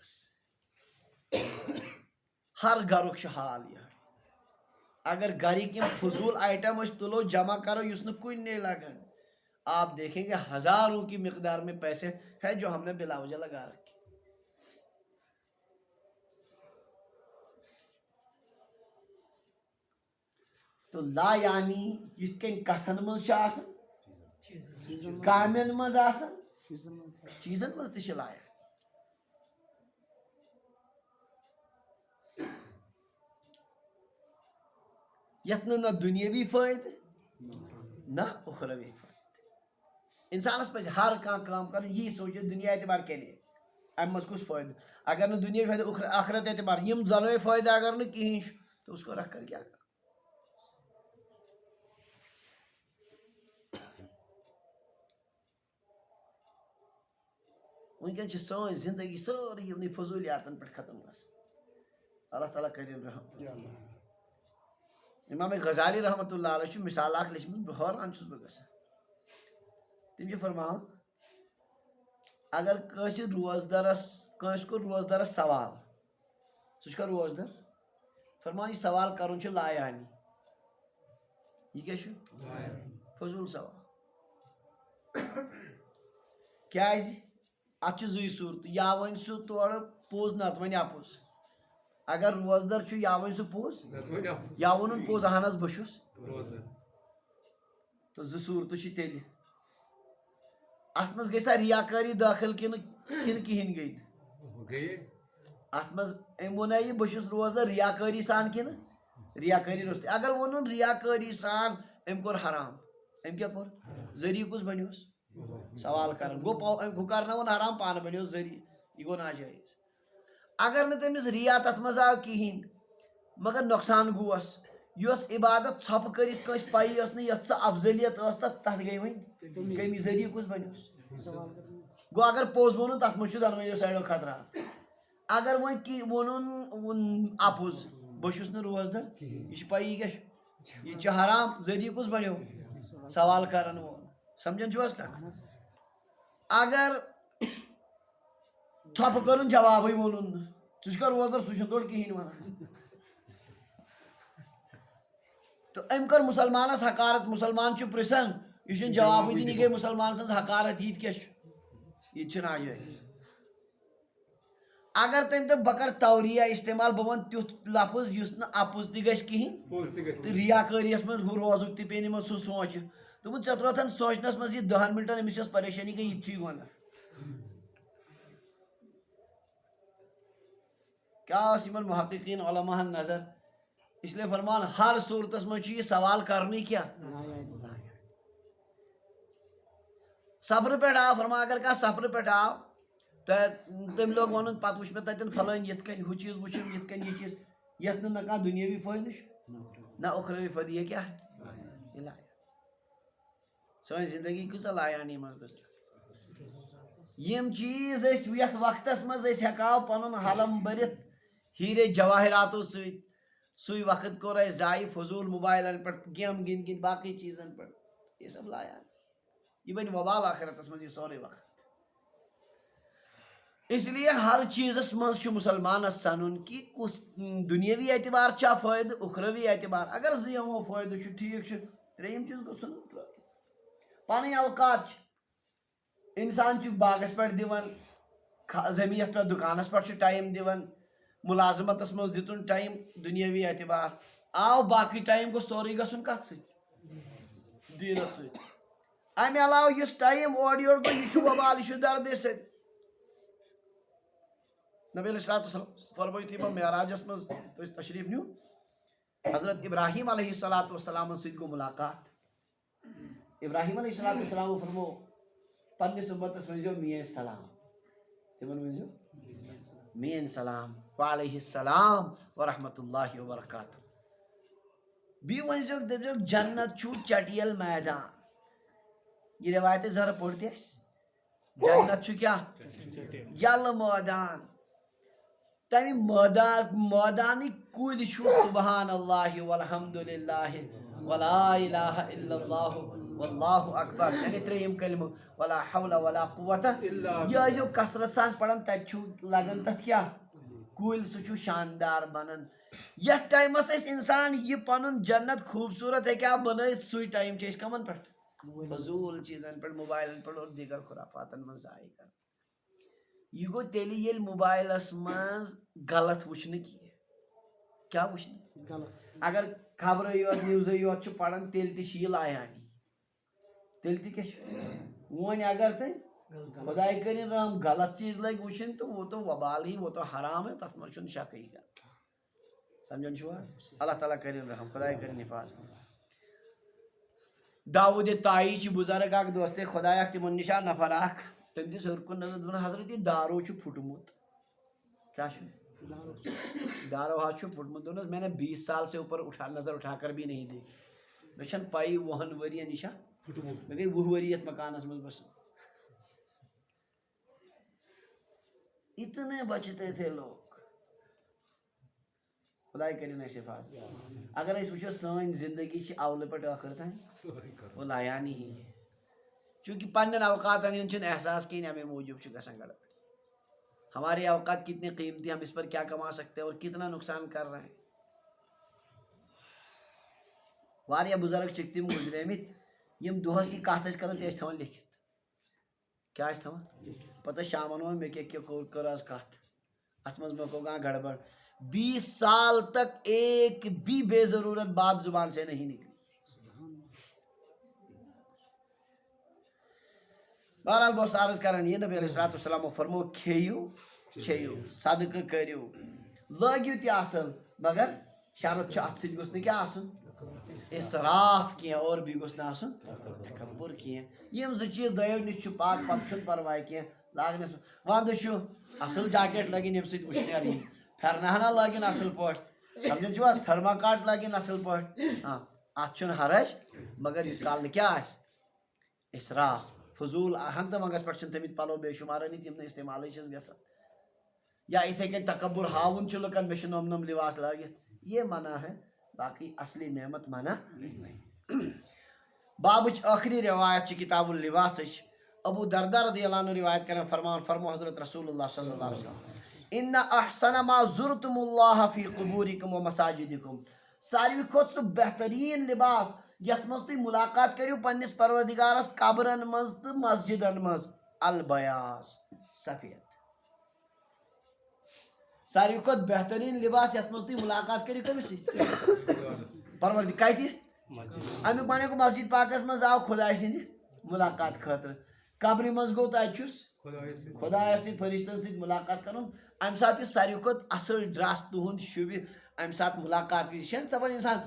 ہر گرُک چھُ حال یہ اگر گرِک یِم فضول آئٹم أسۍ تُلو جمع کرو یُس نہٕ کُنے لگان آپ دیکھیں گے ہزاروں کی مقدار میں پیسے ہیں جو ہم نے بلا وجہ لگا رکھے تو لا یعنی یِتھ کٔنۍ کتھن منٛز چھِ آسان کامٮ۪ن منٛز آسان چیٖزن منٛز تہِ چھِ لا یعنی یتھ نہٕ نہ دُنیٲوی فٲیدٕ نہ اُخروی فٲیدٕ انسانس پزِ ہر کانٛہہ کٲم کرٕنۍ یی سوٗنٛچِتھ دُنیا اعتبار کیٛاہ نیرِ امہِ منٛز کُس فٲیدٕ اگر نہٕ دُنیٲوی فٲیدٕ آخرت اعتبار یِم دۄنوے فٲیدٕ اگر نہٕ کِہیٖنۍ چھُ تو اس کو رکھ کر کیا ونکیٚن چھِ سٲنۍ زندگی سٲرٕے یِمنٕے فضوٗلیاتن پٮ۪ٹھ ختم گژھان اللہ تعالیٰ کٔرِنۍ رحم امام غزالی رحمتہ اللہ علیہ چھُ مثال اکھ لیچھمٕژ بہٕ حٲران چھُس بہٕ گژھان تِم چھِ فرماوان اگر کٲنٛسہِ روزدرس کٲنٛسہِ کوٚر روزدرس سوال سُہ چھُ کھا روزدر فرمان یہِ سوال کرُن چھُ لا یعنی یہِ کیٛاہ چھُ فضوٗل سوال کیٛازِ اتھ چھِ زٕے صوٗرتہٕ یا وۄنۍ سُہ تورٕ پوٚز نتہٕ وۄنۍ اپُز اگر روزدر چھُ یا وۄنۍ سُہ پوٚز یا ووٚنُن پوٚز اہن حظ بہٕ چھُس تہٕ زٕ صوٗرتہٕ چھِ تیٚلہِ اتھ منٛز گژھِ سا ریاکٲری دٲخل کِنہٕ کِہینۍ گٔے نہٕ اتھ منٛز أمۍ ووٚنا یہِ بہٕ چھُس روزدر ریاکٲری سان کِنہٕ ریاکٲری روٚستُے اگر ووٚنُن ریاکٲری سان أمۍ کوٚر حرام أمۍ کیٛاہ کوٚر ذٔریعہٕ کُس بنیوس سوال کران گوٚو ہُہ کرناوُن حرام پانہٕ بنیوس ذٔریعہٕ یہِ گوٚو ناجٲیز اگر نہٕ تٔمِس ریا تتھ منٛز آو کِہینۍ مگر نۄقصان گووس یۄس عبادت ژھۄپہٕ کٔرِتھ کٲنٛسہِ پایی ٲس نہٕ یتھ سۄ افضلیت ٲس تتھ گٔے وۄنۍ کٔمی ذٔریعہٕ کُس بنیوس گوٚو اگر پوٚز ووٚنُن تتھ منٛز چھُ دۄنوٕنیو سایڈو خطرات اگر وۄنۍ ووٚنُن اپُز بہٕ چھُس نہٕ روزدر یہِ چھِ پایی کیٛاہ چھُ یہِ چھُ حرام ذٔریعہٕ کُس بنیو سوال کرن وول سمجھان چھِو حظ کتھ اگر ژھۄپہٕ کٔرٕن جوابٕے ووٚنُن نہٕ ژٕ چھُکھا روزدر سُہ چھُنہٕ تورٕ کِہینۍ ونان تہٕ أمۍ کٔر مُسلمانس حقارت مُسلمان چھُ پرژھان یہِ چھُنہٕ جوابٕے دِنہٕ یہِ گٔے مُسلمان سٕنٛز حقارت یہِ تہِ کیٛاہ چھُ یہِ تہِ چھُ ناجٲیز اگر تٔمۍ دوٚپ بہٕ کرٕ توریہ استعمال بہٕ وَنہٕ تیُتھ لفظ یُس نہٕ اپُز تہِ گژھِ کِہینۍ تہٕ ریاکٲریَس منٛز ہُہ روزُک تہِ پیٚیہِ نہٕ سُہ سونٛچہِ دوٚپُن ژےٚ ترٛووتھن سونٛچنس منٛز یہِ 10 مِنٹن أمِس یۄس پریشٲنی گٔے یہِ تہِ چھُے ونان کیٛاہ ٲس یِمن محققیٖن علماہن نظر اس لیے فرمان ہر صوٗرتس منٛز چھُ یہِ سوال کرنٕے کیٛاہ سفرٕ پٮ۪ٹھ آو فرمان اگر کانٛہہ سفرٕ پٮ۪ٹھ آو تٔمۍ لوگ ونُن پتہٕ وٕچھ مےٚ تتٮ۪ن فلٲنۍ یِتھ کٔنۍ ہُہ چیٖز وٕچھُم یِتھ کٔنۍ یہِ چیٖز یتھ نہٕ نہ کانٛہہ دُنیٲوی فٲیدٕ چھُ نہ اُخروی فٲیدٕ یہِ کیٛاہ ہے سٲنۍ زندگی کۭژاہ لایانی منٛز گُزرِ یِم چیٖز أسۍ یتھ وقتس منٛز أسۍ ہٮ۪کاو پنُن حلم بٔرِتھ ہیٖرے جواہراتو سۭتۍ سُے وقت کوٚر اَسہِ ضایع فضوٗل موبایلن پٮ۪ٹھ گیمہٕ گِنٛدۍ گِنٛدۍ باقٕے چیٖزن پٮ۪ٹھ یہ سب لایان یہ بنہِ وبال آخرتس منٛز یہِ سورُے وقت اس لیے ہر چیٖزس منٛز چھُ مُسلمانس سنُن کہِ کُس دُنیٲوی اعتبار چھا فٲیدٕ اُخروی اعتبار اگر زٕ یِمو فٲیدٕ چھُ ٹھیٖک چھُ ترٛیٚیِم چیٖز گوٚژھُن نہٕ ترٛٲوِتھ پنٕنۍ اوقات چھِ انسان چھُ باغس پٮ۪ٹھ دِوان زٔمیٖن یتھ پٮ۪ٹھ دُکانس پٮ۪ٹھ چھُ ٹایم دِوان مُلازمتس منٛز دِتُن ٹایم دُنیٲوی اعتبار آو باقٕے ٹایم گوٚژھ سورُے گژھُن کتھ سۭتۍ دیٖنس سۭتۍ امہِ علاوٕ یُس ٹایم اورٕ یورٕ گوٚو یہِ چھُ وبال یہِ چھُ دردِ سۭتۍ نبی علیہ الصلوۃ والسلام فرمٲے یُتھُے یِمن معراجس منٛز تشریٖف نیوٗ حضرت ابراہیم علیہ الصلوۃ والسلامن سۭتۍ گوٚو مُلاقات ابراہیم علیہ الصلوۃ والسلامو فرمو پننِس اُمتس ؤنۍزیو میٲنۍ سلام تِمن ؤنۍزیو میٲنۍ سلام وعلیہ السلام ورحمۃ اللہ وبرکاتہ بیٚیہِ ؤنۍزیوکھ دٔپزیوکھ جنت چھُ چٹیل میدان یہ روایت ذرا پٔر تہِ اَسہِ جنت چھُ کیٛاہ یلہٕ مٲدان تمہِ مٲدانٕکۍ کُلۍ چھُ سبحان اللہ والحمد للہ ولا الہ الا اللہ واللہ اکبر یعنی ترٛیٚیِم کلمہٕ ولا حول ولا قوة یہِ ٲسۍزیو کثرت سان پران تتہِ چھُ لگان تتھ کیٛاہ کُلۍ سُہ چھُ شاندار بنان یتھ ٹایمس أسۍ انسان یہِ پنُن جنت خوٗبصوٗرت ہیٚکہِ ہا بنٲیِتھ سُے ٹایم چھِ أسۍ کمن پٮ۪ٹھ فضوٗل چیٖزن پٮ۪ٹھ موبایلن پٮ۪ٹھ اور دیگر خُرافاتن منٛز ضایع کران یہ گوٚو تیٚلہِ ییٚلہِ موبایلس منٛز غلط وٕچھنہٕ کینٛہہ کیٛاہ وٕچھنہٕ غلط اگر خبرٕے یوت نِوزٕے یوت چھُ پران تیٚلہِ تہِ چھِ یہِ لایانی تیٚلہِ تہِ کیٛاہ چھُ وۄنۍ اگر تۄہہِ خۄداے کٔرِنۍ رحم غلط چیٖز لٔگۍ وٕچھِنۍ تہٕ وہ تو وبال ہی وہ تو حرام ہے تتھ منٛز چھُنہٕ شکٕے کانٛہہ سمجھان چھُوا اللہ تعالیٰ کٔرِنۍ رحم خۄداے کٔرِنۍ حفاظت داوود طایی چھِ بُزرگ اکھ دوستے خۄدایا تِمن نِش آو نفر اکھ تٔمۍ دِژ ہیوٚر کُن نظر دوٚپُن حضرت یہِ دارو چھُ پھُٹمُت کیٛاہ چھُ دارو حظ چھُ پھُٹمُت دوٚپنس میں نے 20 سال سے اوپر نظر اٹھا کر بھی نہیں دیکھی مےٚ چھنہٕ پایی 20 ؤرین یہِ چھا مےٚ گٔے 20 ؤری یتھ مکانس منٛز بسان اتنے بچتے تھے لوگ خۄداے کٔرِنۍ اَسہِ حِفاظت اگر أسۍ وٕچھو سٲنۍ زندگی چھِ اولہٕ پٮ۪ٹھ ٲخٕر تام وہ لایانی ہی ہے چوٗنٛکہِ پننٮ۪ن اوقاتن ہُنٛد چھُنہٕ احساس کِہیٖنۍ امی موٗجوٗب چھُ گژھان گڑبڑ ہمارے اوقات کتنے قیمتی ہم اس پر کیا کما سکتے ہیں اور کتنا نقصان کر رہے ہیں واریاہ بُزرگ چھِکھ تِم گُزریمٕتۍ یِم دۄہس یہِ کتھ ٲسۍ کران تہِ ٲسۍ تھاوان لیکھِتھ کیٛاہ ٲسۍ تھاوان پتہٕ ٲسۍ شامن ونان مےٚ کیٛاہ کٔر آز کتھ اتھ منٛز مےٚ گوٚو کانٛہہ گڑبڑ 20 سال تک ایک بھی بے ضرورت بات زبان سے نہیں نکلی بہرحال بہٕ اوسُس عرض کران یہِ نبی علیہ الصلوۃ والسلامو فرمو کھیٚیِو چیٚیِو صدقہٕ کٔرِو لٲگِو تہِ اصل مگر شرط چھُ اتھ سۭتۍ گوٚژھ نہٕ کیٛاہ آسُن اِسراف کینٛہہ اور بیٚیہِ گوٚژھ نہٕ آسُن تکبُر کینٛہہ یِم زٕ چیٖز دۄیو نِش چھُ پاک پتہٕ چھُنہٕ پرواے کینٛہہ لاگنس ونٛدٕ چھُ اصل جاکیٹ لٲگِنۍ ییٚمہِ سۭتۍ وٕشنیر یی پھیرنہٕ ہنا لٲگِنۍ اصل پٲٹھۍ سمجھان چھُوا تھٔرماکاٹ لٲگِنۍ اصل پٲٹھۍ اتھ چھُنہٕ حرج مگر یوٗت کال نہٕ کیٛاہ آسہِ اِسراف فضوٗل ہنٛگتہٕ منٛگس پٮ۪ٹھ چھِنہٕ تھٲمٕتۍ پلو بے شُمار أنِتھ یِم نہٕ استعمالٕے چھِس گژھان یا یِتھے کٔنۍ تکبُر ہاوُن چھُ لُکن مےٚ چھُ نوٚم لباس لٲگِتھ یہ منع ہے باقی اصلی نعمت منع بابٕچ ٲخری روایت چھِ کتاب اللباسٕچ ابو دردہ رضی اللہ عنہ روایت کران فرمان فرمو حضرت رسول اللہ صلی اللہ علیہ وسلم ان احسن ما زرتم اللہ فی قبورکم و مساجدکم ساروی کھۄتہٕ سُہ بہتریٖن لباس یتھ منٛز تُہۍ مُلاقات کٔرِو پننِس پروردگارس قبرن منٛز تہٕ مسجدن منٛز البیاض سفید ساروی کھۄتہٕ بہتریٖن لباس یتھ منٛز تُہۍ مُلاقات کٔرِو کٔمِس سۭتۍ پروردگار کتہِ امیُک معنی گوٚو مسجد پاکس منٛز آو خۄداے سٕنٛدِ مُلاقات خٲطرٕ قبرِ منٛز گوٚو تتہِ چھُس خۄدایس سۭتۍ فرشتن سۭتۍ مُلاقات کرُن امہِ ساتہٕ یُس ساروی کھۄتہٕ اصل ڈرس تُہُنٛد شوٗبہِ امہِ ساتہٕ مُلاقات وِزِ چھِنہٕ دپان انسان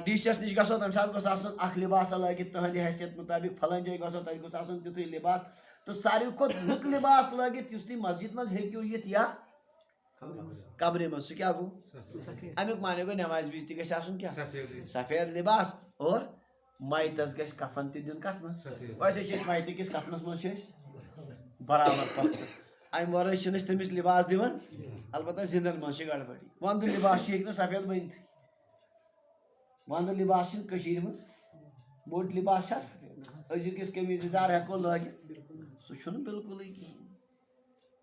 ڈی سی یس نِش گژھو تمہِ ساتہٕ گوٚژھ آسُن اکھ لباسا لٲگِتھ تٕہنٛدِ حیثیت مُطٲبق فلٲنۍ جایہِ گژھو تتہِ گوٚژھ آسُن تیُتھُے لباس تہٕ ساروی کھۄتہٕ رُت لباس لٲگِتھ یُس تُہۍ مسجد منٛز ہیٚکِو یِتھ یا قبرِ منٛز سُہ کیٛاہ گوٚو امیُک معنی گوٚو نٮ۪مازِ وِزِ تہِ گژھِ آسُن کیٛاہ سفید لباس اور مائتس گژھِ کفن تہِ دیُن کتھ منٛز ویسے چھِ أسۍ مائتہٕ کِس کفنس منٛز چھِ أسۍ برابر پختہٕ امہِ ورٲے چھِنہٕ أسۍ تٔمِس لباس دِوان البتہ زِندن منٛز چھِ گڑبڑی ونٛدٕ لباس چھُ ہیٚکہِ نہٕ سفید بٔنتھٕے ونٛدٕ لباس چھِنہٕ کٔشیٖرِ منٛز موٚٹ لباس چھا سفید أزیُک یُس قمیٖض یزار ہٮ۪کو لٲگِتھ سُہ چھُنہٕ بِلکُلٕے کِہیٖنۍ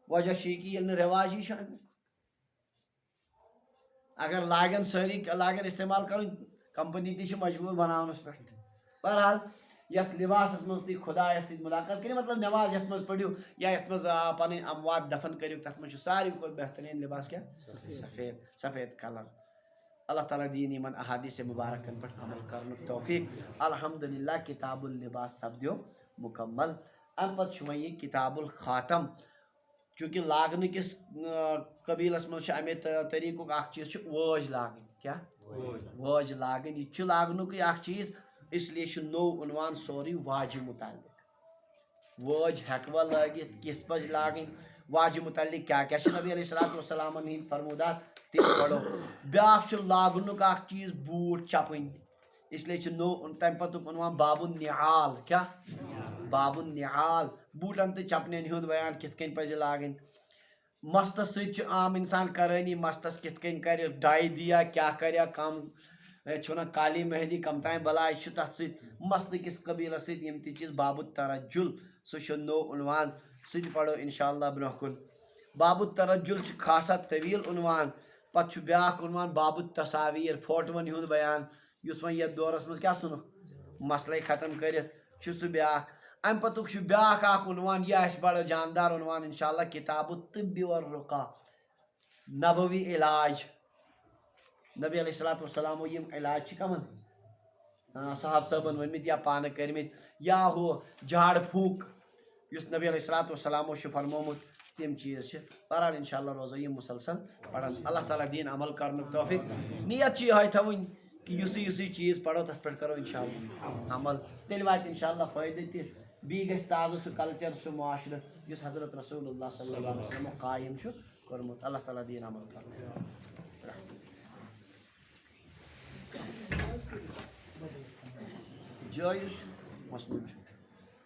وجہ چھُ یہِ کہِ ییٚلہِ نہٕ رٮ۪واجی چھُ امیُک اگر لاگن سٲری لاگن استعمال کرٕنۍ کمپنی تہِ چھِ مجبوٗر بناونس پٮ۪ٹھ بہرحال یتھ لباسس منٛز تُہۍ خۄدایس سۭتۍ مُلاقات کٔرِو مطلب نٮ۪ماز یتھ منٛز پٔرِو یا یتھ منٛز پنٕنۍ اموات دفن کٔرِو تتھ منٛز چھُ ساروی کھۄتہٕ بہتریٖن لباس کیٛاہ سفید کلر اللہ تعالیٰ دِیِن یِمن احادیث مبارکن پٮ۪ٹھ عمل کرنُک توفیٖق الحمدُاللہ کتاب اللباس سپدیو مکمل امہِ پتہٕ چھُ وۄنۍ یہِ کتاب الخاتم چوٗنٛکہِ لاگنہٕ کِس قبیٖلس منٛز چھُ امے طریٖقُک اکھ چیٖز چھُ وٲج لاگٕنۍ کیٛاہ وٲج لاگٕنۍ یہِ تہِ چھُ لاگنُکٕے اکھ چیٖز اس لیے چھُ نوٚو عنوان سورُے واجہِ متعلق وٲج ہٮ۪کوا لٲگِتھ کِژھ پزِ لاگٕنۍ واجہِ متعلق کیٛاہ کیٛاہ چھِ نبی علیہ الصلوٰتُ وسلامن ہٕنٛدۍ فرموٗدات تِم پرو بیٛاکھ چھُ لاگنُک اکھ چیٖز بوٗٹھ چپٕنۍ اس لیے چھُ نوٚو تمہِ پتُک عنوان باب النعال کیٛاہ باب النعال بوٗٹن تہٕ چپنٮ۪ن ہُنٛد بیان کِتھ کٔنۍ پزِ لاگٕنۍ مستس سۭتۍ چھُ عام انسان کرٲنی مستس کِتھ کٔنۍ کرِ ڈاے دِیا کیٛاہ کریا کم چھِ ونان کالی مہندی کم تام بلاے چھُ تتھ سۭتۍ مستہٕ کِس قبیٖلس سۭتۍ یِم تہِ چیٖز باب الترجل سُہ چھُ نوٚو عنوان سُہ تہِ پرو انشاء اللہ برونٛہہ کُن باب الترجل چھُ خاصا طویٖل عنوان پتہٕ چھُ بیٛاکھ عنوان باب التصاویر فوٹوٗون ہُنٛد بیان یُس وۄنۍ یتھ دورس منٛز کیٛاہ ژھُنُکھ مسلے ختم کٔرِتھ چھُ سُہ بیٛاکھ امہِ پتُک چھُ بیٛاکھ اکھ عنوان یہِ آسہِ بڑٕ جاندار عنوان انشاء اللہ کتاب الطب والرقا نبوی علاج نبی علیہ الصلوٰتُ وسلامو یِم علاج چھِ کمن صحابہ صٲبن ؤنمٕتۍ یا پانہٕ کٔرمٕتۍ یا ہُہ جھاڑ پھوٗک یُس نبی علیہ الصلوٰتُ وسلامو چھُ فرمومُت تِم چیٖز چھِ بہرحال انشاء اللہ روزو یِم مسلسل پران اللہ تعالیٰ دِیِن عمل کرنُک توفیٖق نیت چھِ یِہوے تھاوٕنۍ کہِ یُسٕے چیٖز پرو تتھ پٮ۪ٹھ کرو انشاء اللہ عمل تیٚلہِ واتہِ انشاء اللہ فٲیدٕ تہِ بیٚیہِ گژھِ تازٕ سُہ کلچر سُہ معاشرٕ یُس حضرت رسول اللہ صلی اللہ علیہ وسلمو قایِم چھُ کوٚرمُت اللہ تعالیٰ دِیِن عمل کرنُک جٲیِز چھُ مسنوٗن چھُ